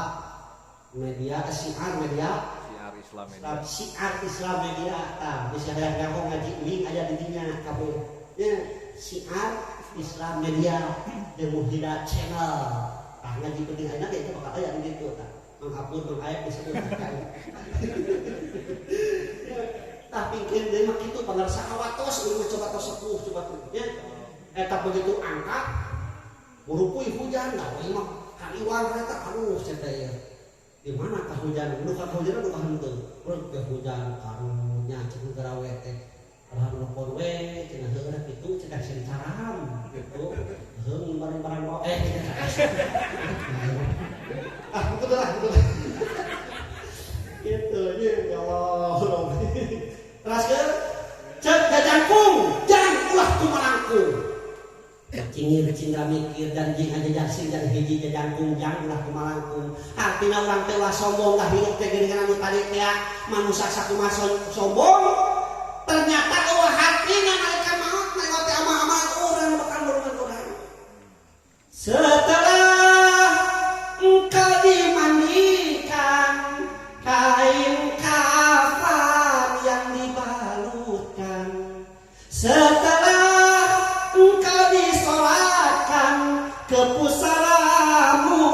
media Syiar Islam media bisa ada ngaji link aja di dinya kabeh ya Syiar Islam media dan Muhida channel ngaji penting aja itu bakal aya di ditu mengupload mengayat disebutkan. Tapi dia mah kitu pangarsa awatos urang coba tos sepuh coba ya. Eta begitu angkat urupui hujan da we mah kaliwang eta aduh cenah ya. Di mana tah hujan? Nu kan hujan nu henteu. Urang teh hujan karunya cenah garawe teh. Alhamdulillah we cenah heureuh kitu cenah sencaram gitu. Heung barang-barang betul lah. Gitu ya Allah. Teraskeun cek jajangkung, jangan ulah kumalangkung. Cingir sila mikir dan jing aja jasin dan hiji jajangkung jang ulah kumalangkung artina urang teh ulah sombong lah hirup teh geuningan anu tadi teh manusia sakumaha sombong ternyata eueuh hartina nalika maot lewat amal-amal urang bakal nurungan urang setelah engkau dimandikan kain kafan yang dibalutkan setelah engkau disolatkan ke pusaramu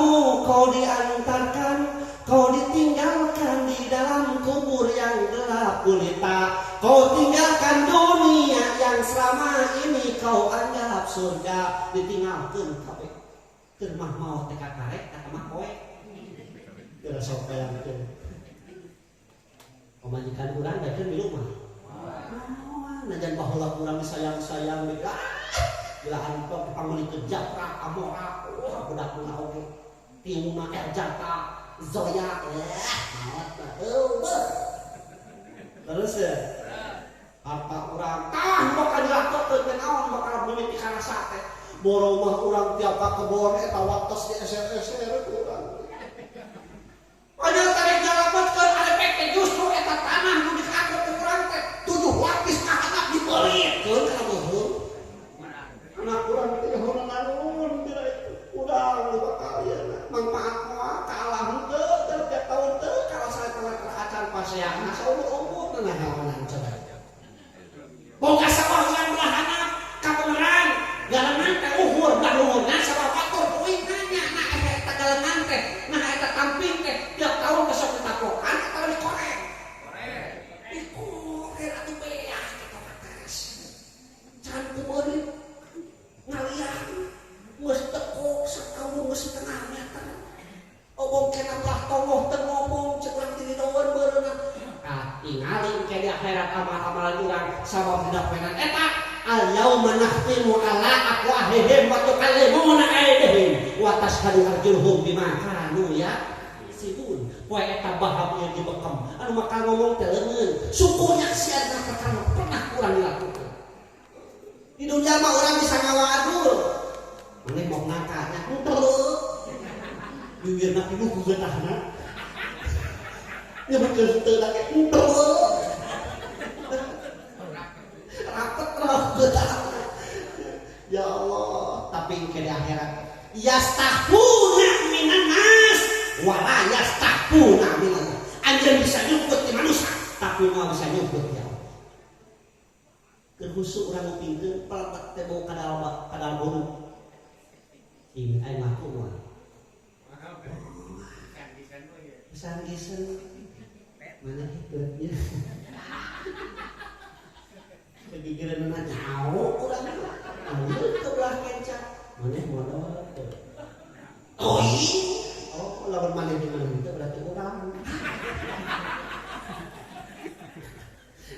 kau diantarkan kau ditinggalkan di dalam kubur yang gelap gulita kau tinggalkan dunia yang selama ini kau anggap surga ditinggalkan kabeh keur mah maot teh kakarek kata mah kowe keur sok bayangkeun pamajikan urang dakeun di rumah najan baheula urang disayang-sayang deui gila antong panguli kejaprak amora budak muna oge tiungna erjata zoya maot terus ya apa urang bakal dilakokeun teh naon bakal mimiti kana sate boro mah urang tiap ka kebon eta waktos di SR urang padahal tarik jalapatkeun ada peke justru eta tanah nu dikaku ku urang teh 7 lapis ka handap dibeureutkeun kana beuheung anak urang teh horeun naon dina itu urang di bakal ieu manfaat moal kalah henteu tiap tahun teu kalau salah acan paseana saumur-umur teh naonan coba boga sawah urang belahana kabeneran galeman teh uhur baluhurna sabab faktor poin nanya nah eta galeman teh nah eta tamping teh tiap tahun besok ditapokan atau dikorek dikorek atuh beah kita atas can kubeun ngalian geus tekuk sakaung geus setengah meter obong kena belah tongoh teu ngomong cek urang ti didoeun beureuna tingali ke di akhirat amal-amalan urang sabab hidapenan eta al-yauma nakhtimu ala afwahihim wa tukallimuna aydihim wa tashhadu arjuluhum bima kanu yaksibun poe eta bahab yang dibekam anu maka ngomong teh leungeun sukunya siana perkara pernah urang dilakukeun di dunia mah urang bisa ngawadul maneh mau ngakanya henteu bibirna pinuh ku geutahna ya betul betul lagi rapet ya Allah tapi ke di akhirat yastahuna minan nas wala yastahuna minan anjeun bisa nyumput di manusia tapi mau bisa nyumput ya Allah kehusu urang ngupingkeun pelebet teh bau kadal boru ini aya ngaku mah pisan-pisan mana hikmatnya kegigiran mana jauh kurang ambil ke belah kencang mana modal oh lawan mana di mana itu berarti orang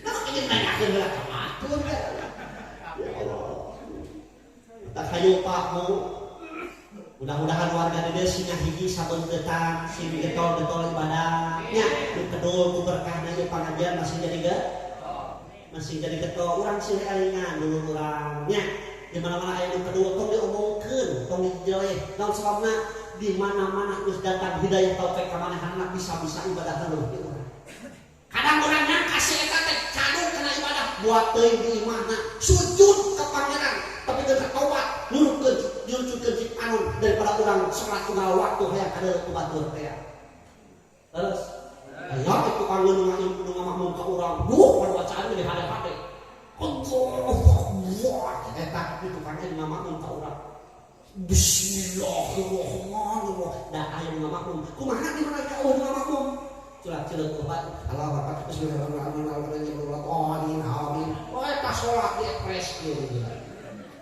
nah ingin nanyakan belah kematur ya Allah tak kayu pakmu mudah-mudahan warga di desa hiji sabun tetang si getol-getol ibadahnya nu kedul ku berkahna ieu pangajian masih jadi getol urang sih elingan dulu urangnya di mana-mana aya nu kedul tong diomongkeun tong dijeleh naon sababna di mana-mana geus datang hidayah taufik ka manehna bisa-bisa ibadah leuwih di urang kadang urang nyangka si eta teh cadung kana ibadah buat teuing di imahna sujud ka pangeran tapi geus tobat nyuruhkeun cik anun daripada urang salat tunggal waktu hayang kada ku batur teh terus aya itu kangeun ngamakmum ka urang pada bacaan di hade-hade Allah eta itu kangeun ngamakmum ka urang bismillahirrahmanirrahim da aya ngamakmum kumaha di mana ka ngamakmum curhat-curhat obat Allah bapak bismillahirrahmanirrahim amin oh eta salat di ekspresi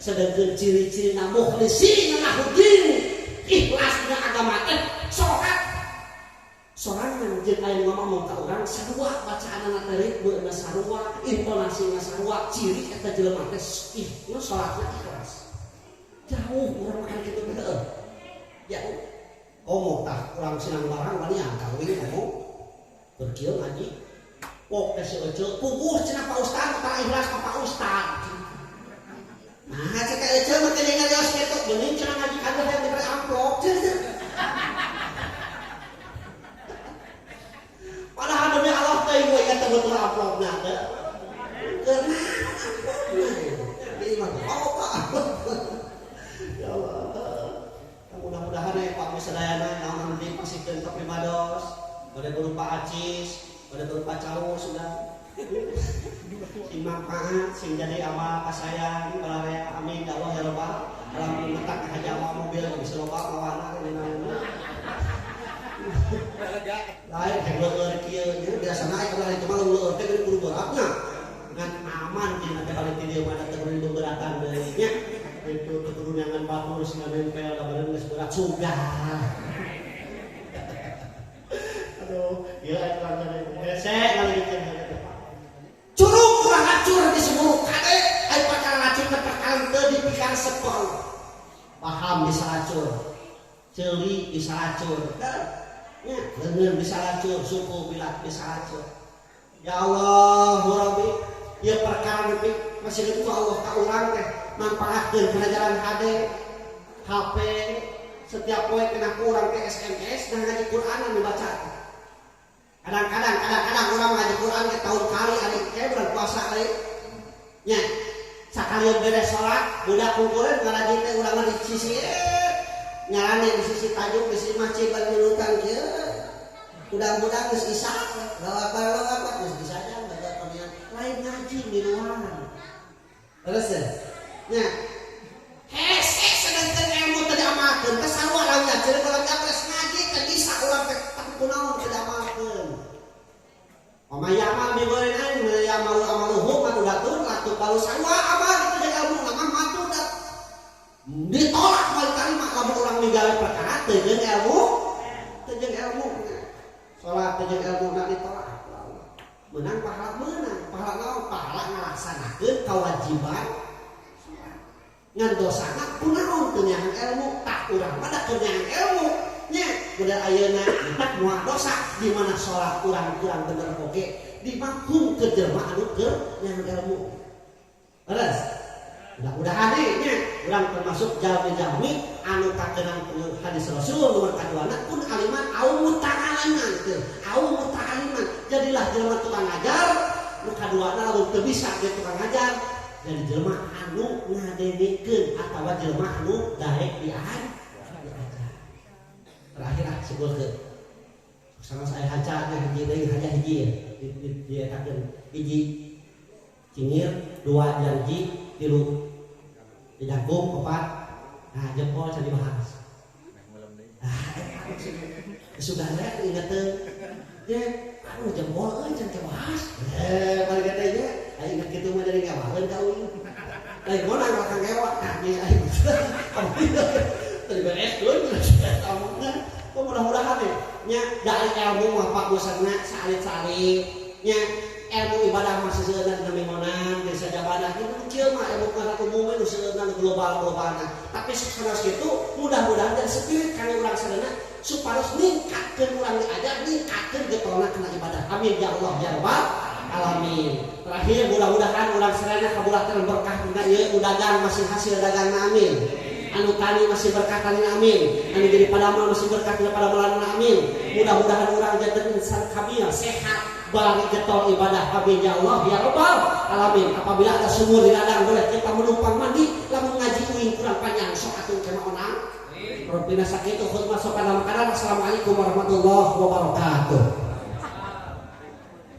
sedangkan ciri-ciri mukhlisin lahuddin ikhlasna agama teh sorangan jeung aya ngomong ka urang sarua bacaanna teh beuna sarua intonasina sarua ciri eta jelema teh ikhlas salatna ikhlas jauh urang makan kitu teh jauh komo tah urang sinang barang wani angkawin komo berkieu ngaji pok teh si ece puguh cenah Pak Ustad tara ikhlas ka Pak Ustad Nah, cek aja mah kene ngarios ketok geuning cenah ngaji kader yang diberi amplop. Padahal demi Allah teh gue ingat betul amplopna teh. Karena amplopna. Ini mah ya Allah. Mudah-mudahan ya Pak Misadayana naon nanti pasikeun ka Primados, pada berupa acis, pada berupa cawo sudah. Sing manfaat, sing jadi amal kasayang, balarea amin ya Allah ya Rabbal alamin letak haja amal mobil bisa loba mawana ini namanya. Lain hegeueur kieu, jadi biasana aya kalau itu mah leueur teh kudu beratna. Ngan aman dina teh balik di dieu mah teh kudu beratan deui nya. Itu keturunangan batur sing nempel kabareun geus berat sugah. Aduh, ieu aya lantaran resek ngaligikeun hareup. Curug kurang acur di seluruh kade aya perkara acur teh perkara teu dipikar sepol. Paham bisa acur. Ceuli bisa acur. Nya, leungeun bisa acur, suku bilat bisa acur. Ya Allah, Rabbi, ieu perkara nepi masih itu Allah ka urang teh manfaatkeun kana jalan HD, HP, setiap poe kena kurang ke SMS dan ngaji Quran anu baca. Kadang-kadang urang ngaji Quran ke tahun kali ari teh bulan puasa kali. Nya, sakalian beres salat, budak kumpulin ngaraji teh urang di sisi nyarane di sisi tajuk di sisi masjid minutan kieu. Mudah-mudahan geus isya, lawa-lawa geus bisa aja baca panian lain ngaji di luar. Terus ya? Nya, hese sedangkan ilmu teu diamalkeun teh sarua lawan jadi kalau nyapres ngaji teh bisa urang teh tapi kunaon teu diamalkeun. Pamayamal di goreng aing ya amaluhum manudatun latu balu sarua amal itu jadi ilmu lama matu dah. Ditolak moal tarima lamun urang ninggali perkara teu jeung ilmu. Salat teh jeung ilmu na ditolak. Menang pahala naon? Pahala ngalaksanakeun kewajiban. Ngan dosana kunaon teu nyahan ilmu, tak urang mah da keunyahan ilmu. Nya, bener ayeuna tak moal dosa di mana salat urang bener oge dimafhum ke jelema anu keur nyahan ilmu. Terus mudah-mudahan nya urang termasuk jalmi-jalmi anu kakenang hadis Rasul nomor kaduana kun aliman au muta'aliman teu. Au muta'aliman. Jadilah jelema tukang ngajar, nu kaduana lamun teu bisa ge tukang ngajar, jadi jelema anu ngadenikeun atawa jelema anu daek diajar. Terakhir sebutkeun. Sama saya haja hiji deui haja hiji ya. Dietakeun hiji cingir, dua janji, tilu didangkum, opat, nah jempol can dibahas. Sudah ada ingeteun. Ya, anu jempol euy can dibahas. Balik teh nya, aya inget kitu mah dari ngawaheun ka uing. Lain monan ka ngewa, nah geus aya. Tadi beres dulu, mudah-mudahan nya dari ilmu mah Pak bosanna salit-salit nya ilmu ibadah mah seueurna dina mimonan geus sajabadah kitu kieu mah ilmu kana umum nu seueurna global-globalna tapi sanes kitu mudah-mudahan dan spirit kana urang sadana supados ningkatkeun urang diajar ningkatkeun getona kana ibadah amin ya Allah ya rabbal alamin. Terakhir mudah-mudahan urang sadana kabulatan berkah dina ieu dagang masih hasil dagangna amin. Anu tani masih berkah tani amin, anu jadi padamal masih berkah pada bulan amin. Mudah-mudahan orang jadi insan kamil sehat bari getol ibadah amin ya Allah ya rabbal alamin. Apabila ada sumur di ladang boleh kita menumpang mandi lamun ngaji uing kurang panjang sok atuh kena onang. Rabbina sakitu khutbah sok kana makanan. Assalamualaikum warahmatullahi wabarakatuh.